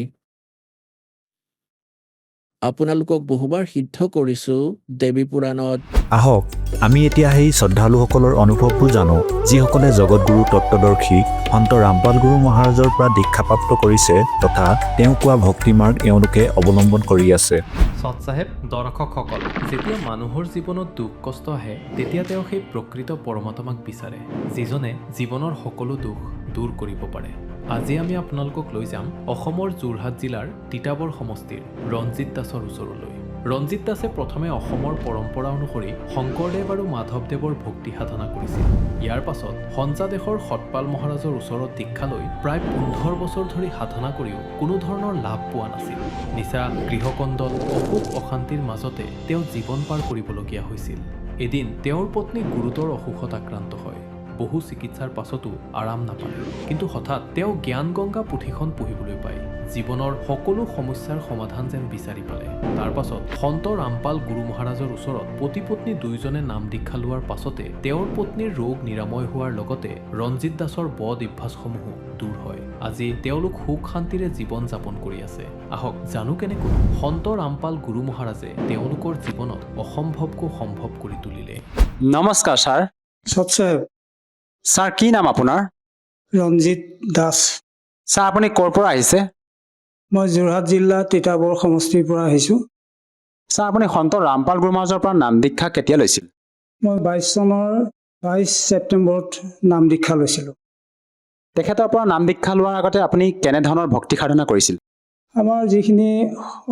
আপোনালোকক বহুবাৰ সিদ্ধ কৰিছো দেৱী পুৰাণত। আহক আমি এতিয়া সেই শ্ৰদ্ধালুসকলৰ অনুভৱবোৰ জানো, যিসকলে জগতগুৰু তত্ত্বদৰ্শী সন্ত ৰামপাল গুৰু মহাৰাজৰ পৰা দীক্ষাপ্ৰাপ্ত কৰিছে তথা তেওঁ কোৱা ভক্তিমাৰ্গ এওঁলোকে অৱলম্বন কৰি আছে। সৎ চাহেব, দৰ্শকসকল, যেতিয়া মানুহৰ জীৱনত দুখ কষ্ট আহে তেতিয়া তেওঁ সেই প্ৰকৃত পৰমাত্মাক বিচাৰে, যিজনে জীৱনৰ সকলো দুখ দূৰ কৰিব পাৰে। আজি আমি আপোনালোকক লৈ যাম অসমৰ যোৰহাট জিলাৰ তিতাবৰ সমষ্টিৰ ৰঞ্জিত দাসৰ ওচৰলৈ। ৰঞ্জিত দাসে প্ৰথমে অসমৰ পৰম্পৰা অনুসৰি শংকৰদেৱ আৰু মাধৱদেৱৰ ভক্তি সাধনা কৰিছিল। ইয়াৰ পাছত সঞ্জাদেশৰ সতপাল মহাৰাজৰ ওচৰত দীক্ষা লৈ প্ৰায় 15 বছৰ ধৰি সাধনা কৰিও কোনো ধৰণৰ লাভ পোৱা নাছিল। নিচা, গৃহকন্দল, অসুখ অশান্তিৰ মাজতে তেওঁ জীৱন পাৰ কৰিবলগীয়া হৈছিল। এদিন তেওঁৰ পত্নী গুৰুতৰ অসুখত আক্ৰান্ত হয়। বহু চিকিৎসাৰ পাছতো আৰাম নাপালে, কিন্তু হঠাৎ তেওঁ জ্ঞান গংগা পুথিখন পঢ়িবলৈ পায়। জীৱনৰ সকলো সমস্যাৰ সমাধান যেন বিচাৰি পালে। তাৰ পাছত সন্ত ৰামপাল গুৰু মহাৰাজৰ ওচৰত পতি পত্নী দুয়োজনে নাম দীক্ষা লোৱাৰ পাছতে তেওঁৰ পত্নীৰ ৰোগ নিৰাময় হোৱাৰ লগতে ৰঞ্জিত দাসৰ বদ অভ্যাসসমূহো দূৰ হয়। আজি তেওঁলোক সুখ শান্তিৰে জীৱন যাপন কৰি আছে। আহক জানো কেনেকৈ সন্ত ৰামপাল গুৰু মহাৰাজে তেওঁলোকৰ জীৱনত অসম্ভৱকো সম্ভৱ কৰি তুলিলে। নমস্কাৰ ছাৰ। সৎ চাহেব, ছাৰ কি নাম আপোনাৰ? ৰঞ্জিত দাস। ছাৰ আপুনি ক'ৰ পৰা আহিছে? মই যোৰহাট জিলা তিতাবৰ সমষ্টিৰ পৰা আহিছোঁ। ছাৰ আপুনি সন্ত ৰামপাল গুৰু মহাৰাজৰ পৰা নাম দীক্ষা কেতিয়া লৈছিল? মই 22 চনৰ 22 ছেপ্টেম্বৰত নাম দীক্ষা লৈছিলোঁ। তেখেতৰ পৰা নাম দীক্ষা লোৱাৰ আগতে আপুনি কেনেধৰণৰ ভক্তি সাধনা কৰিছিল? আমাৰ যিখিনি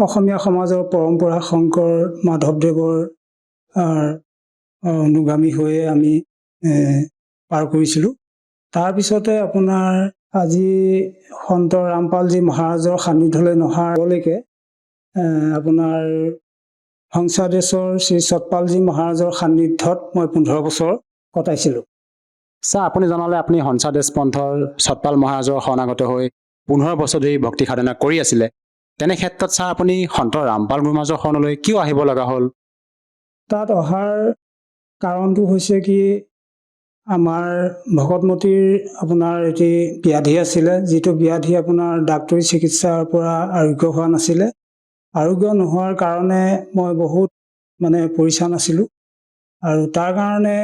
অসমীয়া সমাজৰ পৰম্পৰা, শংকৰ মাধৱদেৱৰ অনুগামী হৈয়ে আমি পাৰ কৰিছিলোঁ। তাৰপিছতে আপোনাৰ আজি সন্ত ৰামপালজী মহাৰাজৰ সান্নিধ্যলৈ নহালৈকে আপোনাৰ সংসাদেশ্বৰ শ্ৰী সতপালজী মহাৰাজৰ সান্নিধ্যত মই 15 বছৰ কটাইছিলোঁ। ছাৰ আপুনি জনালে আপুনি হংসাদেশ পন্থৰ সতপাল মহাৰাজৰ শৰণাগত হৈ 15 বছৰ ধৰি ভক্তি সাধনা কৰি আছিলে। তেনে ক্ষেত্ৰত ছাৰ আপুনি সন্ত ৰামপাল গুৰু মহাৰাজৰ শৰণলৈ কিয় আহিব লগা হ'ল? তাত অহাৰ কাৰণটো হৈছে কি, আমাৰ ভকতমতীৰ আপোনাৰ এটি ব্যাধি আছিলে, যিটো ব্যাধি আপোনাৰ ডাক্তৰী চিকিৎসাৰ পৰা আৰোগ্য হোৱা নাছিলে। আৰোগ্য নোহোৱাৰ কাৰণে মই বহুত পৰিচান আছিলোঁ। আৰু তাৰ কাৰণে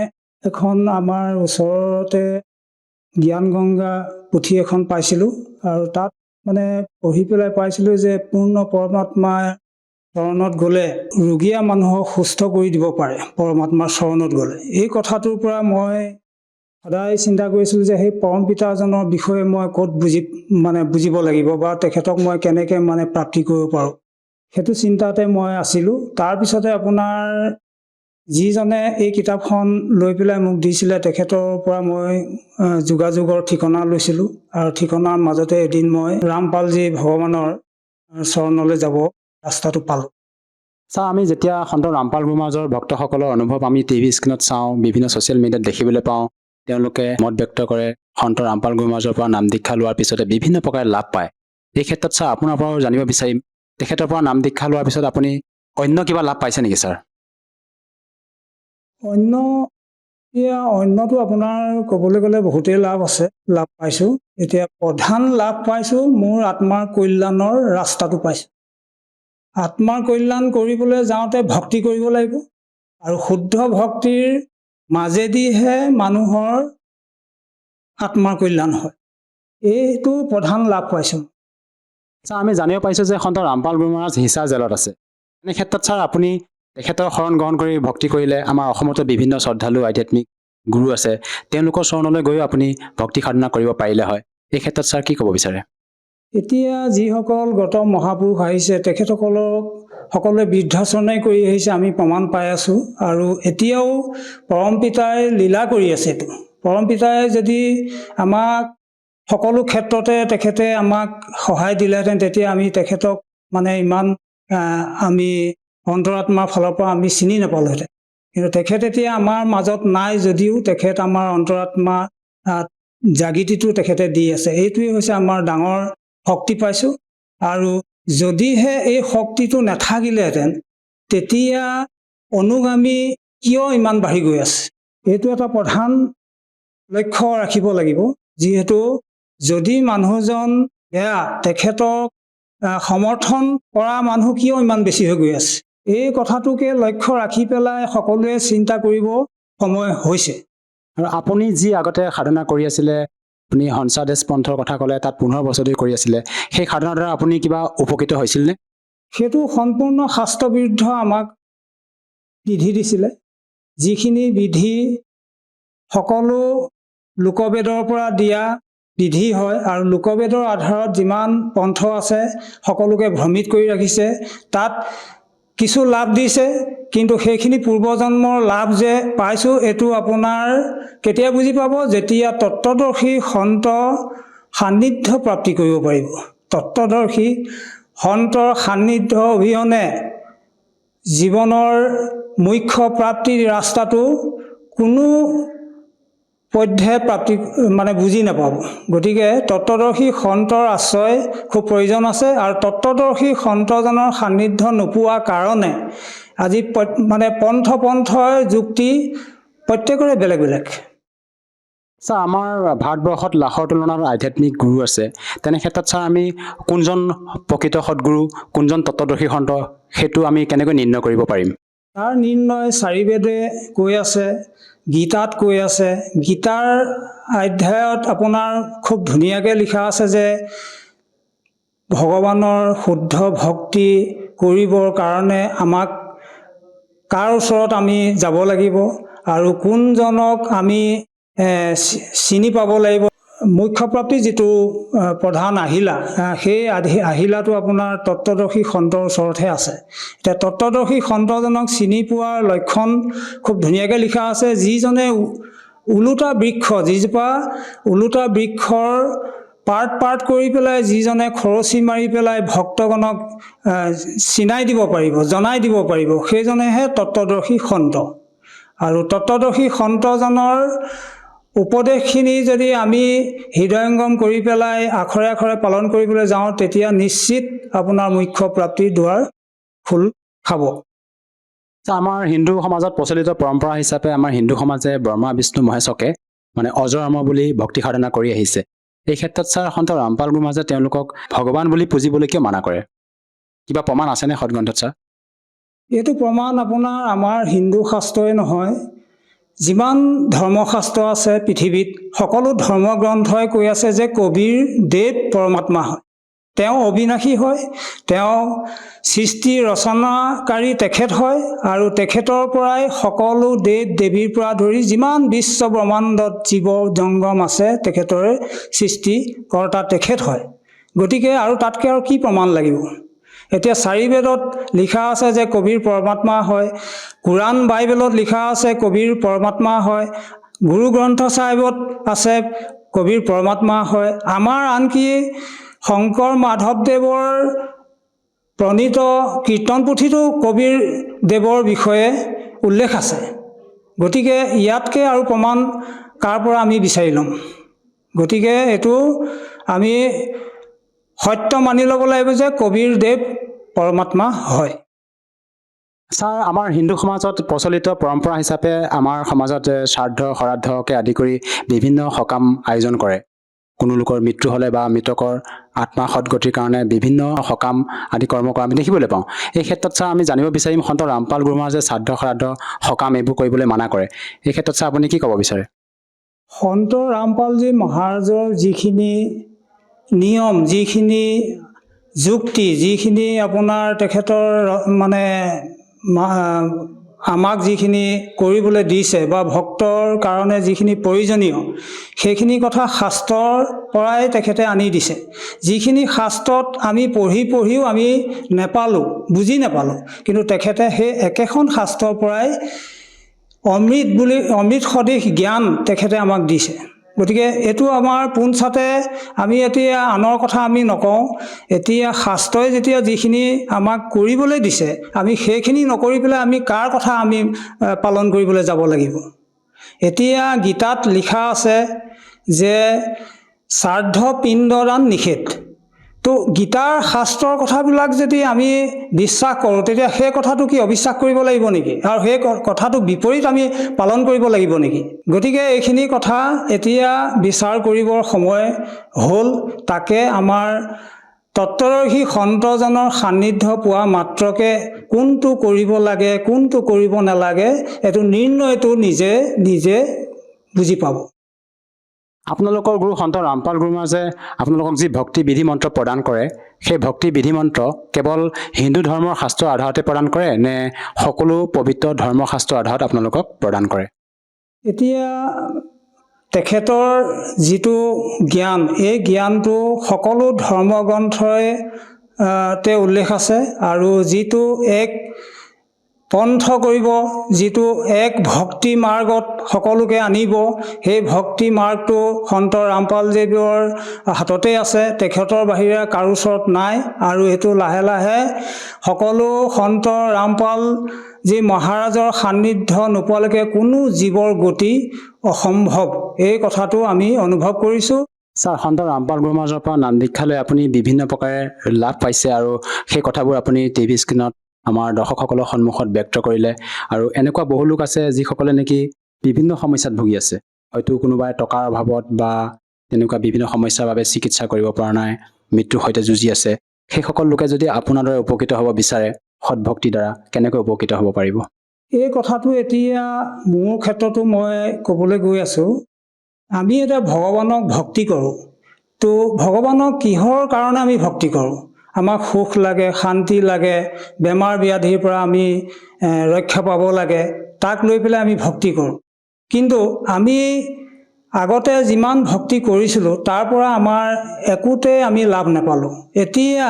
এখন আমাৰ ওচৰতে জ্ঞান গংগা পুথি এখন পাইছিলোঁ। আৰু তাত পঢ়ি পেলাই পাইছিলোঁ যে পূৰ্ণ পৰমাত্মাৰ চৰণত গ'লে ৰোগীয়া মানুহক সুস্থ কৰি দিব পাৰে পৰমাত্মাৰ চৰণত গ'লে। এই কথাটোৰ পৰা মই সদায় চিন্তা কৰিছিলোঁ যে সেই পৰম পিতাজনৰ বিষয়ে মই ক'ত বুজিব লাগিব বা তেখেতক মই কেনেকৈ প্ৰাপ্তি কৰিব পাৰোঁ, সেইটো চিন্তাতে মই আছিলোঁ। তাৰপিছতে আপোনাৰ যিজনে এই কিতাপখন লৈ পেলাই মোক দিছিলে, তেখেতৰ পৰা মই যোগাযোগৰ ঠিকনা লৈছিলোঁ। আৰু ঠিকনাৰ মাজতে এদিন মই ৰামপালজী ভগৱানৰ চৰণলৈ যাব ৰাস্তাটো পালোঁ। ছাৰ আমি যেতিয়া সন্ত ৰামপাল গুৰু মহাৰাজৰ ভক্তসকলৰ অনুভৱ আমি টিভি স্ক্ৰীণত চাওঁ, বিভিন্ন ছ'চিয়েল মিডিয়াত দেখিবলৈ পাওঁ, তেওঁলোকে মত ব্যক্ত কৰে সন্ত ৰামপাল গুৰু মহাৰাজৰ পৰা নাম দীক্ষা লোৱাৰ পিছতে বিভিন্ন প্ৰকাৰে লাভ পায়। এই ক্ষেত্ৰত ছাৰ আপোনাৰ পৰাও জানিব বিচাৰিম, তেখেতৰ পৰা নাম দীক্ষা লোৱাৰ পিছত আপুনি অন্য কিবা লাভ পাইছে নেকি ছাৰ? অন্যটো আপোনাৰ ক'বলৈ গ'লে বহুতেই লাভ পাইছোঁ। এতিয়া প্ৰধান লাভ পাইছোঁ, মোৰ আত্মাৰ কল্যাণৰ ৰাস্তাটো পাইছোঁ। আত্মাৰ কল্যাণ কৰিবলৈ যাওঁতে ভক্তি কৰিব লাগিব আৰু শুদ্ধ ভক্তিৰ মাজেদিহে মানুহৰ আত্মাৰ কল্যাণ হয়। এইটো প্ৰধান লাভ পাইছোঁ। ছাৰ আমি জানিব পাৰিছোঁ যে সন্ত ৰামপাল গুৰু মহাৰাজ হিছাৰ জেলত আছে। এনে ক্ষেত্ৰত ছাৰ আপুনি তেখেতৰ শৰণ গ্ৰহণ কৰি ভক্তি কৰিলে আমাৰ অসমতো বিভিন্ন শ্ৰদ্ধালু আধ্যাত্মিক গুৰু আছে, তেওঁলোকৰ চৰণলৈ গৈও আপুনি ভক্তি সাধনা কৰিব পাৰিলে হয়। এই ক্ষেত্ৰত ছাৰ কি ক'ব বিচাৰে? এতিয়া যিসকল গৌতম মহাপুৰুষ আহিছে তেখেতসকলক সকলোৱে বৃদ্ধাচৰণে কৰি আহিছে, আমি প্ৰমাণ পাই আছোঁ। আৰু এতিয়াও পৰম পিতাই লীলা কৰি আছে। এইটো পৰম পিতাই যদি আমাক সকলো ক্ষেত্ৰতে তেখেতে আমাক সহায় দিলেহেঁতেন, তেতিয়া আমি তেখেতক মানে ইমান আমি অন্তৰাত্মাৰ ফালৰ পৰা আমি চিনি নাপালোহেঁতেন। কিন্তু তেখেত এতিয়া আমাৰ মাজত নাই যদিও তেখেত আমাৰ অন্তৰাত্মা জাগৃতিটো তেখেতে দি আছে। এইটোৱে হৈছে আমাৰ ডাঙৰ শক্তি পাইছোঁ। আৰু যদিহে এই শক্তিটো নাথাকিলেহেঁতেন তেতিয়া অনুগামী কিয় ইমান বাঢ়ি গৈ আছে, এইটো এটা প্ৰধান লক্ষ্য ৰাখিব লাগিব। যিহেতু যদি মানুহজন বেয়া, তেখেতক সমৰ্থন কৰা মানুহ কিয় ইমান বেছি হৈ গৈ আছে, এই কথাটোকে লক্ষ্য ৰাখি পেলাই সকলোৱে চিন্তা কৰিব সময় হৈছে। আৰু আপুনি যি আগতে সাধনা কৰি আছিলে, আপুনি হংসাদেশ পন্থৰ কথা ক'লে, তাত 15 বছৰ ধৰি কৰি আছিলে, সেই সাধনাৰ দ্বাৰা আপুনি কিবা উপকৃত হৈছিলনে? সেইটো সম্পূৰ্ণ শাস্ত্ৰবিৰুদ্ধ আমাক বিধি দিছিলে। যিখিনি বিধি সকলো লোকবেদৰ পৰা দিয়া বিধি হয়, আৰু লোকবেদৰ আধাৰত যিমান পন্থ আছে সকলোকে ভ্ৰমিত কৰি ৰাখিছে। তাত কিছু লাভ দিছে, কিন্তু সেইখিনি পূৰ্বজন্মৰ লাভ যে পাইছোঁ এইটো আপোনাৰ কেতিয়া বুজি পাব, যেতিয়া তত্ত্বদৰ্শী সন্ত সান্নিধ্য প্ৰাপ্তি কৰিব পাৰিব। তত্ত্বদৰ্শী সন্তৰ সান্নিধ্য অবিহনে জীৱনৰ মুখ্য প্ৰাপ্তিৰ ৰাস্তাটো কোনো পধ্যে প্ৰাপ্তি মানে বুজি নাপাব। গতিকে তত্ত্বদৰ্শী সন্তৰ আশ্ৰয় খুব প্ৰয়োজন আছে। আৰু তত্ত্বদৰ্শী সন্তজনৰ সান্নিধ্য নোপোৱাৰ কাৰণে আজি মানে পন্থৰ যুক্তি প্ৰত্যেকৰে বেলেগ বেলেগ। ছাৰ আমাৰ ভাৰতবৰ্ষত লাখৰ তুলনাত আধ্যাত্মিক গুৰু আছে। তেনে ক্ষেত্ৰত ছাৰ আমি কোনজন প্ৰকৃত সৎগুৰু, কোনজন তত্ত্বদৰ্শী সন্ত, সেইটো আমি কেনেকৈ নিৰ্ণয় কৰিব পাৰিম? তাৰ নিৰ্ণয় চাৰিবেদে কৈ আছে, গীতাত কৈ আছে। গীতাৰ অধ্যায়ত আপোনাৰ খুব ধুনীয়াকৈ লিখা আছে যে ভগৱানৰ শুদ্ধ ভক্তি কৰিবৰ কাৰণে আমাক কাৰ ওচৰত আমি যাব লাগিব আৰু কোনজনক আমি চিনি পাব লাগিব। মুখ্য প্ৰাপ্তি যিটো প্ৰধান আহিলা, সেই আহিলাটো আপোনাৰ তত্ত্বদৰ্শী সন্তৰ ওচৰতহে আছে। এতিয়া তত্ত্বদৰ্শী সন্তজনক চিনি পোৱাৰ লক্ষণ খুব ধুনীয়াকৈ লিখা আছে। যিজনে ওলোটা বৃক্ষ, যিজোপা ওলোটা বৃক্ষৰ পাৰ্ট কৰি পেলাই যিজনে খৰচি মাৰি পেলাই ভক্তগণক চিনাই দিব পাৰিব, জনাই দিব পাৰিব, সেইজনেহে তত্ত্বদৰ্শী সন্ত। আৰু তত্ত্বদৰ্শী সন্তজনৰ উপদেশখিনি যদি আমি হৃদয়ংগম কৰি পেলাই আখৰে আখৰে পালন কৰিবলৈ যাওঁ, তেতিয়া নিশ্চিত আপোনাৰ মুখ্য প্ৰাপ্তিৰ দুৱাৰ খোল খাব। আমাৰ হিন্দু সমাজত প্ৰচলিত পৰম্পৰা হিচাপে আমাৰ হিন্দু সমাজে ব্ৰহ্মা বিষ্ণু মহেশকে মানে অজৰাম বুলি ভক্তি সাধনা কৰি আহিছে। এই ক্ষেত্ৰত ছাৰ সন্ত ৰামপাল গুৰু মহাৰাজে তেওঁলোকক ভগৱান বুলি পুজিবলৈ কিয় মানা কৰে? কিবা প্ৰমাণ আছেনে সৎগ্ৰন্থত ছাৰ? এইটো প্ৰমাণ আপোনাৰ আমাৰ হিন্দু শাস্ত্ৰই নহয়, যিমান ধৰ্মশাস্ত্ৰ আছে পৃথিৱীত সকলো ধৰ্মগ্ৰন্থই কৈ আছে যে কবিৰ দেৱ পৰমাত্মা হয়, তেওঁ অবিনাশী হয়, তেওঁ সৃষ্টি ৰচনাকাৰী তেখেত হয়। আৰু তেখেতৰ পৰাই সকলো দেৱ দেৱীৰ পৰা ধৰি যিমান বিশ্ব ব্ৰহ্মাণ্ডত জীৱ জংগম আছে তেখেতৰে সৃষ্টিকৰ্তা তেখেত হয়। গতিকে আৰু তাতকৈ আৰু কি প্ৰমাণ লাগিব? এতিয়া চাৰিবেদত লিখা আছে যে কবিৰ পৰমাত্মা হয়, কোৰাণ বাইবেলত লিখা আছে কবিৰ পৰমাত্মা হয়, গুৰু গ্ৰন্থ চাহিবত আছে কবিৰ পৰমাত্মা হয়। আমাৰ আনকি শংকৰ মাধৱদেৱৰ প্ৰণীত কীৰ্তন পুথিতো কবিৰ দেৱৰ বিষয়ে উল্লেখ আছে। গতিকে ইয়াতকৈ আৰু প্ৰমাণ কাৰ পৰা আমি বিচাৰি ল'ম? গতিকে এইটো আমি সত্য মানি ল'ব লাগিব যে কবিৰ দেৱ পৰমাত্মা হয়। ছাৰ আমাৰ হিন্দু সমাজত প্ৰচলিত পৰম্পৰা হিচাপে আমাৰ সমাজত শ্ৰাদ্ধ শ্ৰাদ্ধকে আদি কৰি বিভিন্ন সকাম আয়োজন কৰে। কোনো লোকৰ মৃত্যু হ'লে বা মৃতকৰ আত্মা সদগতিৰ কাৰণে বিভিন্ন সকাম আদি কৰ্ম কৰা আমি দেখিবলৈ পাওঁ। এই ক্ষেত্ৰত ছাৰ আমি জানিব বিচাৰিম সন্ত ৰামপাল গুৰু মহাৰাজে শ্ৰাদ্ধ শ্ৰাদ্ধ সকাম এইবোৰ কৰিবলৈ মানা কৰে, এই ক্ষেত্ৰত ছাৰ আপুনি কি ক'ব বিচাৰে? সন্ত ৰামপালজী মহাৰাজৰ যিখিনি নিয়ম, যিখিনি যুক্তি, যিখিনি আপোনাৰ তেখেতৰ মানে আমাক যিখিনি কৰিবলৈ দিছে বা ভক্তৰ কাৰণে যিখিনি প্ৰয়োজনীয় সেইখিনি কথা শাস্ত্ৰৰ পৰাই তেখেতে আনি দিছে। যিখিনি শাস্ত্ৰত আমি পঢ়িও আমি নেপালোঁ, বুজি নেপালোঁ, কিন্তু তেখেতে সেই একেখন শাস্ত্ৰৰ পৰাই অমৃত সদৃশ জ্ঞান তেখেতে আমাক দিছে। গতিকে এইটো আমাৰ পোনছাতে আমি এতিয়া আনৰ কথা আমি নকওঁ, এতিয়া শাস্ত্ৰই যেতিয়া যিখিনি আমাক কৰিবলৈ দিছে আমি সেইখিনি নকৰি পেলাই আমি কাৰ কথা আমি পালন কৰিবলৈ যাব লাগিব। এতিয়া গীতাত লিখা আছে যে শ্ৰাদ্ধ পিণ্ডদান নিষেধ। তো গীতাৰ শাস্ত্ৰৰ কথাবিলাক যদি আমি বিশ্বাস কৰোঁ তেতিয়া সেই কথাটো কি অবিশ্বাস কৰিব লাগিব নেকি? আৰু সেই কথাটো বিপৰীত আমি পালন কৰিব লাগিব নেকি? গতিকে এইখিনি কথা এতিয়া বিচাৰ কৰিবৰ সময় হ'ল। তাকে আমাৰ তত্ত্বদৰ্শী সন্তজনৰ সান্নিধ্য পোৱা মাত্ৰকে কোনটো কৰিব লাগে কোনটো কৰিব নালাগে এইটো নিৰ্ণয়টো নিজে বুজি পাব। আপোনালোকৰ গুৰু সন্ত ৰামপাল গুৰু মহাৰাজে আপোনালোকক যি ভক্তি বিধি মন্ত্ৰ প্ৰদান কৰে সেই ভক্তি বিধি মন্ত্ৰ কেৱল হিন্দু ধৰ্মৰ শাস্ত্ৰৰ আধাৰতে প্ৰদান কৰে নে সকলো পবিত্ৰ ধৰ্মশাস্ত্ৰৰ আধাৰত আপোনালোকক প্ৰদান কৰে? এতিয়া তেখেতৰ যিটো জ্ঞান, এই জ্ঞানটো সকলো ধৰ্মগ্ৰন্থৰে উল্লেখ আছে। আৰু যিটো এক পন্থ কৰিব, যিটো এক ভক্তি মাৰ্গত সকলোকে আনিব, সেই ভক্তি মাৰ্গটো সন্ত ৰামপালদেৱৰ হাততে আছে, তেখেতৰ বাহিৰে কাৰো ওচৰত নাই। আৰু এইটো লাহে লাহে সকলো সন্ত ৰামপাল যি মহাৰাজৰ সান্নিধ্য নোপোৱালৈকে কোনো জীৱৰ গতি অসম্ভৱ, এই কথাটো আমি অনুভৱ কৰিছোঁ। ছাৰ, সন্ত ৰামপাল গুৰু মহাৰাজৰ পৰা নাম দীক্ষা লৈ আপুনি বিভিন্ন প্ৰকাৰে লাভ পাইছে আৰু সেই কথাবোৰ আপুনি টিভি স্ক্ৰীণত আমাৰ দৰ্শকসকলৰ সন্মুখত ব্যক্ত কৰিলে। আৰু এনেকুৱা বহু লোক আছে যিসকলে নেকি বিভিন্ন সমস্যাত ভুগি আছে, হয়তো কোনোবাই টকাৰ অভাৱত বা তেনেকুৱা বিভিন্ন সমস্যাৰ বাবে চিকিৎসা কৰিব পৰা নাই, মৃত্যুৰ সৈতে যুঁজি আছে। সেইসকল লোকে যদি আপোনাৰ দৰে উপকৃত হ'ব বিচাৰে সৎভক্তিৰ দ্বাৰা কেনেকৈ উপকৃত হ'ব পাৰিব? এই কথাটো এতিয়া মোৰ ক্ষেত্ৰতো মই ক'বলৈ গৈ আছোঁ। আমি এতিয়া ভগৱানক ভক্তি কৰোঁ, তো ভগৱানক কিহৰ কাৰণে আমি ভক্তি কৰোঁ? আমাক সুখ লাগে, শান্তি লাগে, বেমাৰ ব্যাধিৰ পৰা আমি ৰক্ষা পাব লাগে, তাক লৈ পেলাই আমি ভক্তি কৰোঁ। কিন্তু আমি আগতে যিমান ভক্তি কৰিছিলোঁ তাৰ পৰা আমাৰ একোতে আমি লাভ নাপালোঁ। এতিয়া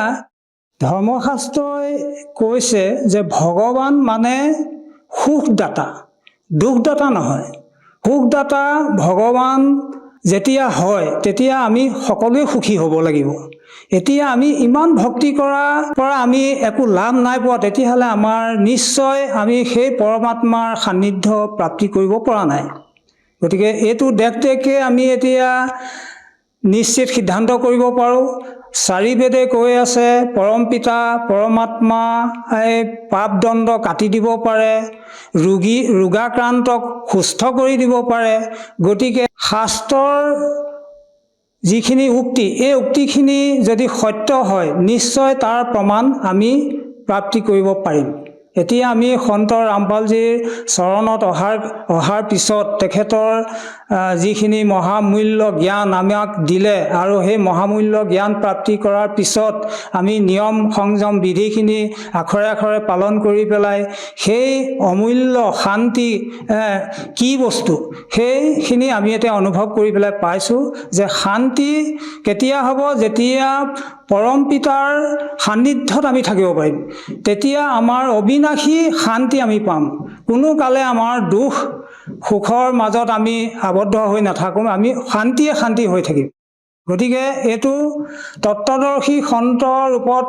ধৰ্মশাস্ত্ৰই কৈছে যে ভগৱান মানে সুখদাতা, দুখদাতা নহয়। সুখদাতা ভগৱান যেতিয়া হয় তেতিয়া আমি সকলোৱে সুখী হ'ব লাগিব। এতিয়া আমি ইমান ভক্তি কৰাৰ পৰা আমি একো লাভ নাই পোৱা, তেতিয়াহ'লে আমাৰ নিশ্চয় আমি সেই পৰমাত্মাৰ সান্নিধ্য প্ৰাপ্তি কৰিব পৰা নাই। গতিকে এইটো দেখকে আমি এতিয়া নিশ্চিত সিদ্ধান্ত কৰিব পাৰোঁ। চাৰি বেদে কৈ আছে পৰম পিতা পৰমাত্মা পাপদণ্ড কাটি দিব পাৰে, ৰোগাক্ৰান্তক সুস্থ কৰি দিব পাৰে। গতিকে শাস্ত্ৰৰ যিখিনি উক্তি, এই উক্তিখিনি যদি সত্য হয় নিশ্চয় তাৰ প্ৰমাণ আমি প্ৰাপ্তি কৰিব পাৰিম। এতিয়া আমি সন্ত ৰামপালজীৰ চৰণত অহাৰ পিছত তেখেতৰ যিখিনি মহামূল্য জ্ঞান আমাক দিলে, আৰু সেই মহামূল্য জ্ঞান প্ৰাপ্তি কৰাৰ পিছত আমি নিয়ম সংযম বিধিখিনি আখৰে আখৰে পালন কৰি পেলাই সেই অমূল্য শান্তি কি বস্তু সেইখিনি আমি এতিয়া অনুভৱ কৰি পেলাই পাইছোঁ যে শান্তি কেতিয়া হ'ব? যেতিয়া পৰম পিতাৰ সান্নিধ্যত আমি থাকিব পাৰিম, তেতিয়া আমাৰ অবিনাশী শান্তি আমি পাম। কোনো কালে আমাৰ দুখ সুখৰ মাজত আমি আবদ্ধ হৈ নাথাকোঁ, আমি শান্তি হৈ থাকিম। গতিকে এইটো তত্ত্বদৰ্শী সন্ত ৰূপত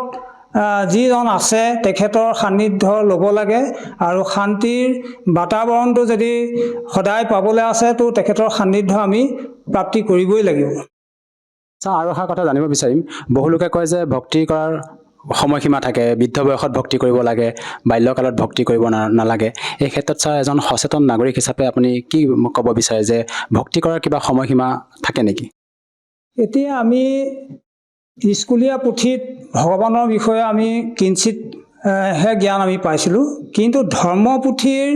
যিজন আছে তেখেতৰ সান্নিধ্য ল'ব লাগে। আৰু শান্তিৰ বাতাবৰণটো যদি সদায় পাবলৈ আছে তো তেখেতৰ সান্নিধ্য আমি প্ৰাপ্তি কৰিবই লাগিব। ছাৰ, আৰু এটা কথা জানিব বিচাৰিম, বহুলোকে কয় যে ভক্তি কৰাৰ সময়সীমা থাকে, বৃদ্ধ বয়সত ভক্তি কৰিব লাগে, বাল্যকালত ভক্তি কৰিব নালাগে। এই ক্ষেত্ৰত ছাৰ এজন সচেতন নাগৰিক হিচাপে আপুনি কি ক'ব বিচাৰে যে ভক্তি কৰাৰ কিবা সময়সীমা থাকে নেকি? এতিয়া আমি স্কুলীয়া পুথিত ভগৱানৰ বিষয়ে আমি কিঞ্চিত হে জ্ঞান আমি পাইছিলোঁ, কিন্তু ধৰ্মপুথিৰ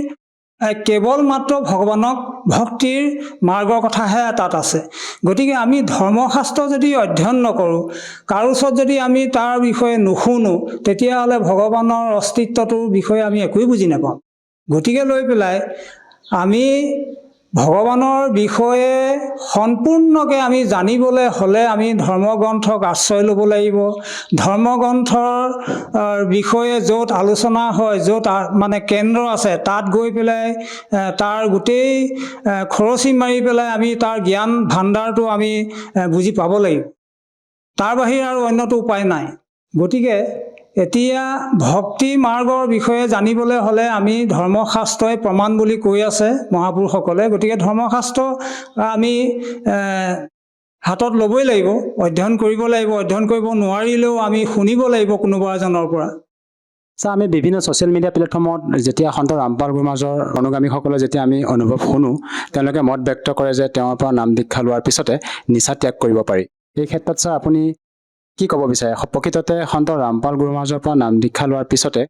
কেৱল মাত্ৰ ভগৱানক ভক্তিৰ মাৰ্গৰ কথাহে তাত আছে। গতিকে আমি ধৰ্মশাস্ত্ৰ যদি অধ্যয়ন নকৰোঁ, কাৰো ওচৰত যদি আমি তাৰ বিষয়ে নুশুনো, তেতিয়াহ'লে ভগৱানৰ অস্তিত্বটোৰ বিষয়ে আমি একোৱেই বুজি নাপাওঁ। গতিকে লৈ পেলাই আমি ভগৱানৰ বিষয়ে সম্পূৰ্ণকৈ আমি জানিবলৈ হ'লে আমি ধৰ্মগ্ৰন্থক আশ্ৰয় ল'ব লাগিব। ধৰ্মগ্ৰন্থৰ বিষয়ে য'ত আলোচনা হয়, য'ত মানে কেন্দ্ৰ আছে, তাত গৈ পেলাই তাৰ গোটেই খৰচি মাৰি পেলাই আমি তাৰ জ্ঞান ভাণ্ডাৰটো আমি বুজি পাব লাগিব। তাৰ বাহিৰে আৰু অন্যটো উপায় নাই। গতিকে এতিয়া ভক্তি মাৰ্গৰ বিষয়ে জানিবলৈ হ'লে আমি ধৰ্মশাস্ত্ৰই প্ৰমাণ বুলি কৈ আছে মহাপুৰুষসকলে। গতিকে ধৰ্মশাস্ত্ৰ আমি হাতত ল'বই লাগিব, অধ্যয়ন কৰিব লাগিব। অধ্যয়ন কৰিব নোৱাৰিলেও আমি শুনিব লাগিব কোনোবা এজনৰ পৰা। ছাৰ, আমি বিভিন্ন ছ'চিয়েল মিডিয়া প্লেটফৰ্মত যেতিয়া সন্ত ৰামপাল গুৰুমাজৰ অনুগামীসকলে যেতিয়া আমি অনুভৱ শুনো, তেওঁলোকে মত ব্যক্ত কৰে যে তেওঁৰ পৰা নাম দীক্ষা লোৱাৰ পিছতে নিচা ত্যাগ কৰিব পাৰি। এই ক্ষেত্ৰত ছাৰ আপুনি কি ক'ব বিচাৰে? প্ৰকৃততে সন্ত ৰামপাল গুৰুমাজৰ পৰা নাম দীক্ষা লোৱাৰ পিছতে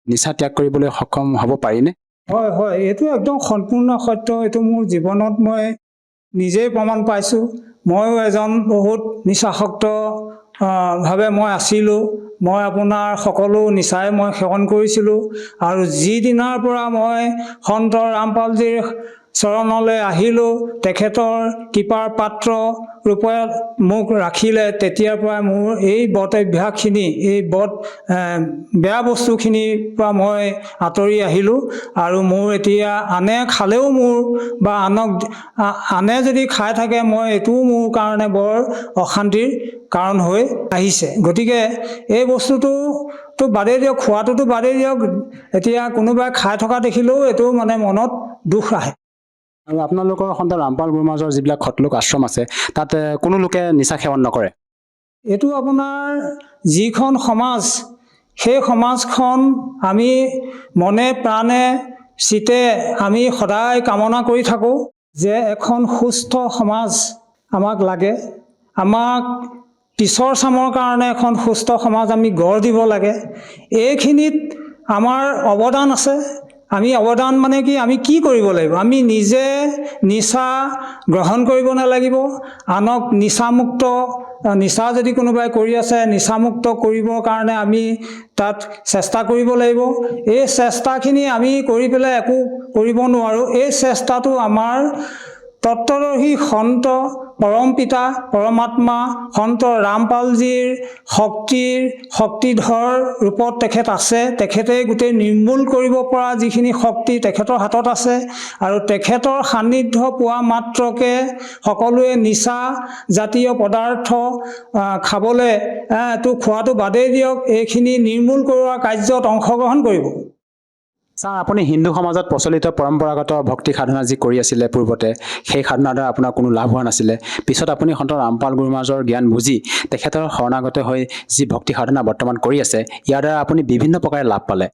নিচা ত্যাগ কৰিবলৈ সক্ষম হ'ব পাৰিনে? হয় হয়, এইটো একদম সম্পূৰ্ণ সত্য। এইটো মোৰ জীৱনত মই নিজেই প্ৰমাণ পাইছোঁ। ময়ো এজন বহুত নিচাসক্ত ভাৱে মই আছিলোঁ। মই আপোনাৰ সকলো নিচাই মই সেৱন কৰিছিলোঁ। আৰু যিদিনাৰ পৰা মই সন্ত ৰামপালজীৰ চৰণলৈ আহিলোঁ, তেখেতৰ কৃপাৰ পাত্ৰ ৰূপে মোক ৰাখিলে, তেতিয়াৰ পৰা মোৰ এই বদ অভ্যাসখিনি, এই বেয়া বস্তুখিনিৰ পৰা মই আঁতৰি আহিলোঁ। আৰু মোৰ এতিয়া আনে খালেও মোৰ বা আনে যদি খাই থাকে, মই এইটোও মোৰ কাৰণে বৰ অশান্তিৰ কাৰণ হৈ আহিছে। গতিকে এই বস্তুটো বাদেই দিয়ক, খোৱাটোতো বাদেই দিয়ক, এতিয়া কোনোবাই খাই থকা দেখিলেও এইটো মানে মনত দুখ আহে। আৰু আপোনালোকৰ সন্ত ৰামপাল গুৰুমাজৰ যিবিলাক সতলোক আশ্ৰম আছে, তাত কোনো লোকে নিচা সেৱন নকৰে? এইটো আপোনাৰ যিখন সমাজ, সেই সমাজখন আমি মনে প্ৰাণে চিতে আমি সদায় কামনা কৰি থাকোঁ যে এখন সুস্থ সমাজ আমাক লাগে। আমাক পিছৰ চামৰ কাৰণে এখন সুস্থ সমাজ আমি গঢ় দিব লাগে। এইখিনিত আমাৰ অৱদান আছে। আমি অৱদান মানে কি, আমি কি কৰিব লাগিব? আমি নিজে নিচা গ্ৰহণ কৰিব নালাগিব। আনক নিচা যদি কোনোবাই কৰি আছে, নিচামুক্ত কৰিবৰ কাৰণে আমি তাত চেষ্টা কৰিব লাগিব। এই চেষ্টাখিনি আমি কৰি পেলাই একো কৰিব নোৱাৰোঁ। এই চেষ্টাটো আমাৰ তত্ত্বদৰ্শী সন্ত পৰম পিতা পৰমাত্মা সন্ত ৰামপালজীৰ শক্তিধৰ ৰূপত তেখেত আছে। তেখেতে গোটেই নিৰ্মূল কৰিব পৰা যিখিনি শক্তি তেখেতৰ হাতত আছে। আৰু তেখেতৰ সান্নিধ্য পোৱা মাত্ৰকে সকলোৱে নিচা জাতীয় পদাৰ্থ খাবলৈ খোৱাটো বাদেই দিয়ক, এইখিনি নিৰ্মূল কৰোৱাৰ কাৰ্যত অংশগ্ৰহণ কৰিব। ছাৰ, আপুনি হিন্দু সমাজত প্ৰচলিত পৰম্পৰাগত ভক্তি সাধনা যি কৰি আছিলে পূৰ্বতে, সেই সাধনাৰ দ্বাৰা আপোনাৰ কোনো লাভ হোৱা নাছিলে। পিছত আপুনি সন্ত ৰামপাল গুৰুমাজৰ জ্ঞান বুজি তেখেতৰ শৰণাগত হৈ যি ভক্তি সাধনা বৰ্তমান কৰি আছে, ইয়াৰ দ্বাৰা আপুনি বিভিন্ন প্ৰকাৰে লাভ পালে।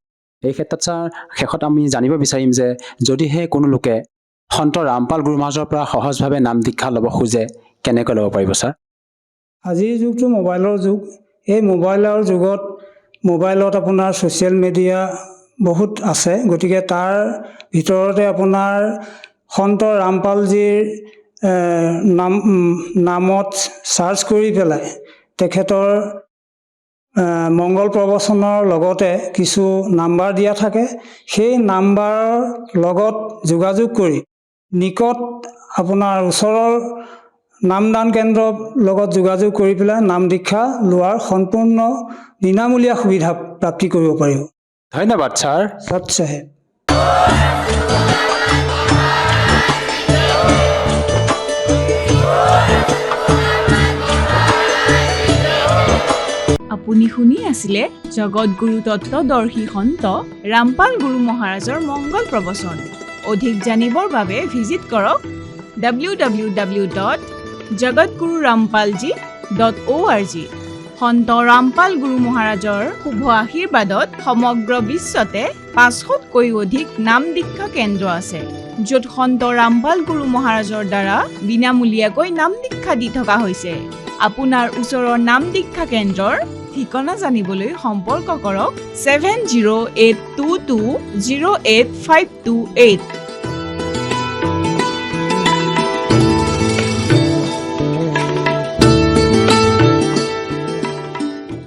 এই ক্ষেত্ৰত ছাৰ, শেষত আমি জানিব বিচাৰিম যে যদিহে কোনো লোকে সন্ত ৰামপাল গুৰুমাজৰ পৰা সহজভাৱে নাম দীক্ষা ল'ব খোজে, কেনেকৈ ল'ব পাৰিব ছাৰ? আজিৰ যুগটো মোবাইলৰ যুগ। এই মোবাইলৰ যুগত মোবাইলত আপোনাৰ ছ'চিয়েল মিডিয়া বহুত আছে। গতিকে তাৰ ভিতৰতে আপোনাৰ সন্ত ৰামপালজীৰ নামত চাৰ্চ কৰি পেলাই তেখেতৰ মংগল প্ৰবচনৰ লগতে কিছু নাম্বাৰ দিয়া থাকে। সেই নাম্বাৰৰ লগত যোগাযোগ কৰি নিকট আপোনাৰ ওচৰৰ নামদান কেন্দ্ৰৰ লগত যোগাযোগ কৰি পেলাই নাম দীক্ষা লোৱাৰ সম্পূৰ্ণ বিনামূলীয়া সুবিধা প্ৰাপ্তি কৰিব পাৰিব। ধন্যবাদ ছাৰ। সৎ চাহেব। আপুনি শুনি আছিলে জগতগুৰু তত্ত্বদৰ্শী সন্ত ৰামপাল গুৰু মহাৰাজৰ মংগল প্ৰবচন। অধিক জানিবৰ বাবে ভিজিট কৰক www.jagatgururampalji.org। সন্ত ৰামপাল গুৰু মহাৰাজৰ শুভ আশীৰ্বাদত সমগ্ৰ বিশ্বতে 500তকৈ অধিক নাম দীক্ষা কেন্দ্ৰ আছে, য'ত সন্ত ৰামপাল গুৰু মহাৰাজৰ দ্বাৰা বিনামূলীয়াকৈ নাম দীক্ষা দি থকা হৈছে। আপোনাৰ ওচৰৰ নাম দীক্ষা কেন্দ্ৰৰ ঠিকনা জানিবলৈ সম্পৰ্ক কৰক 7082208528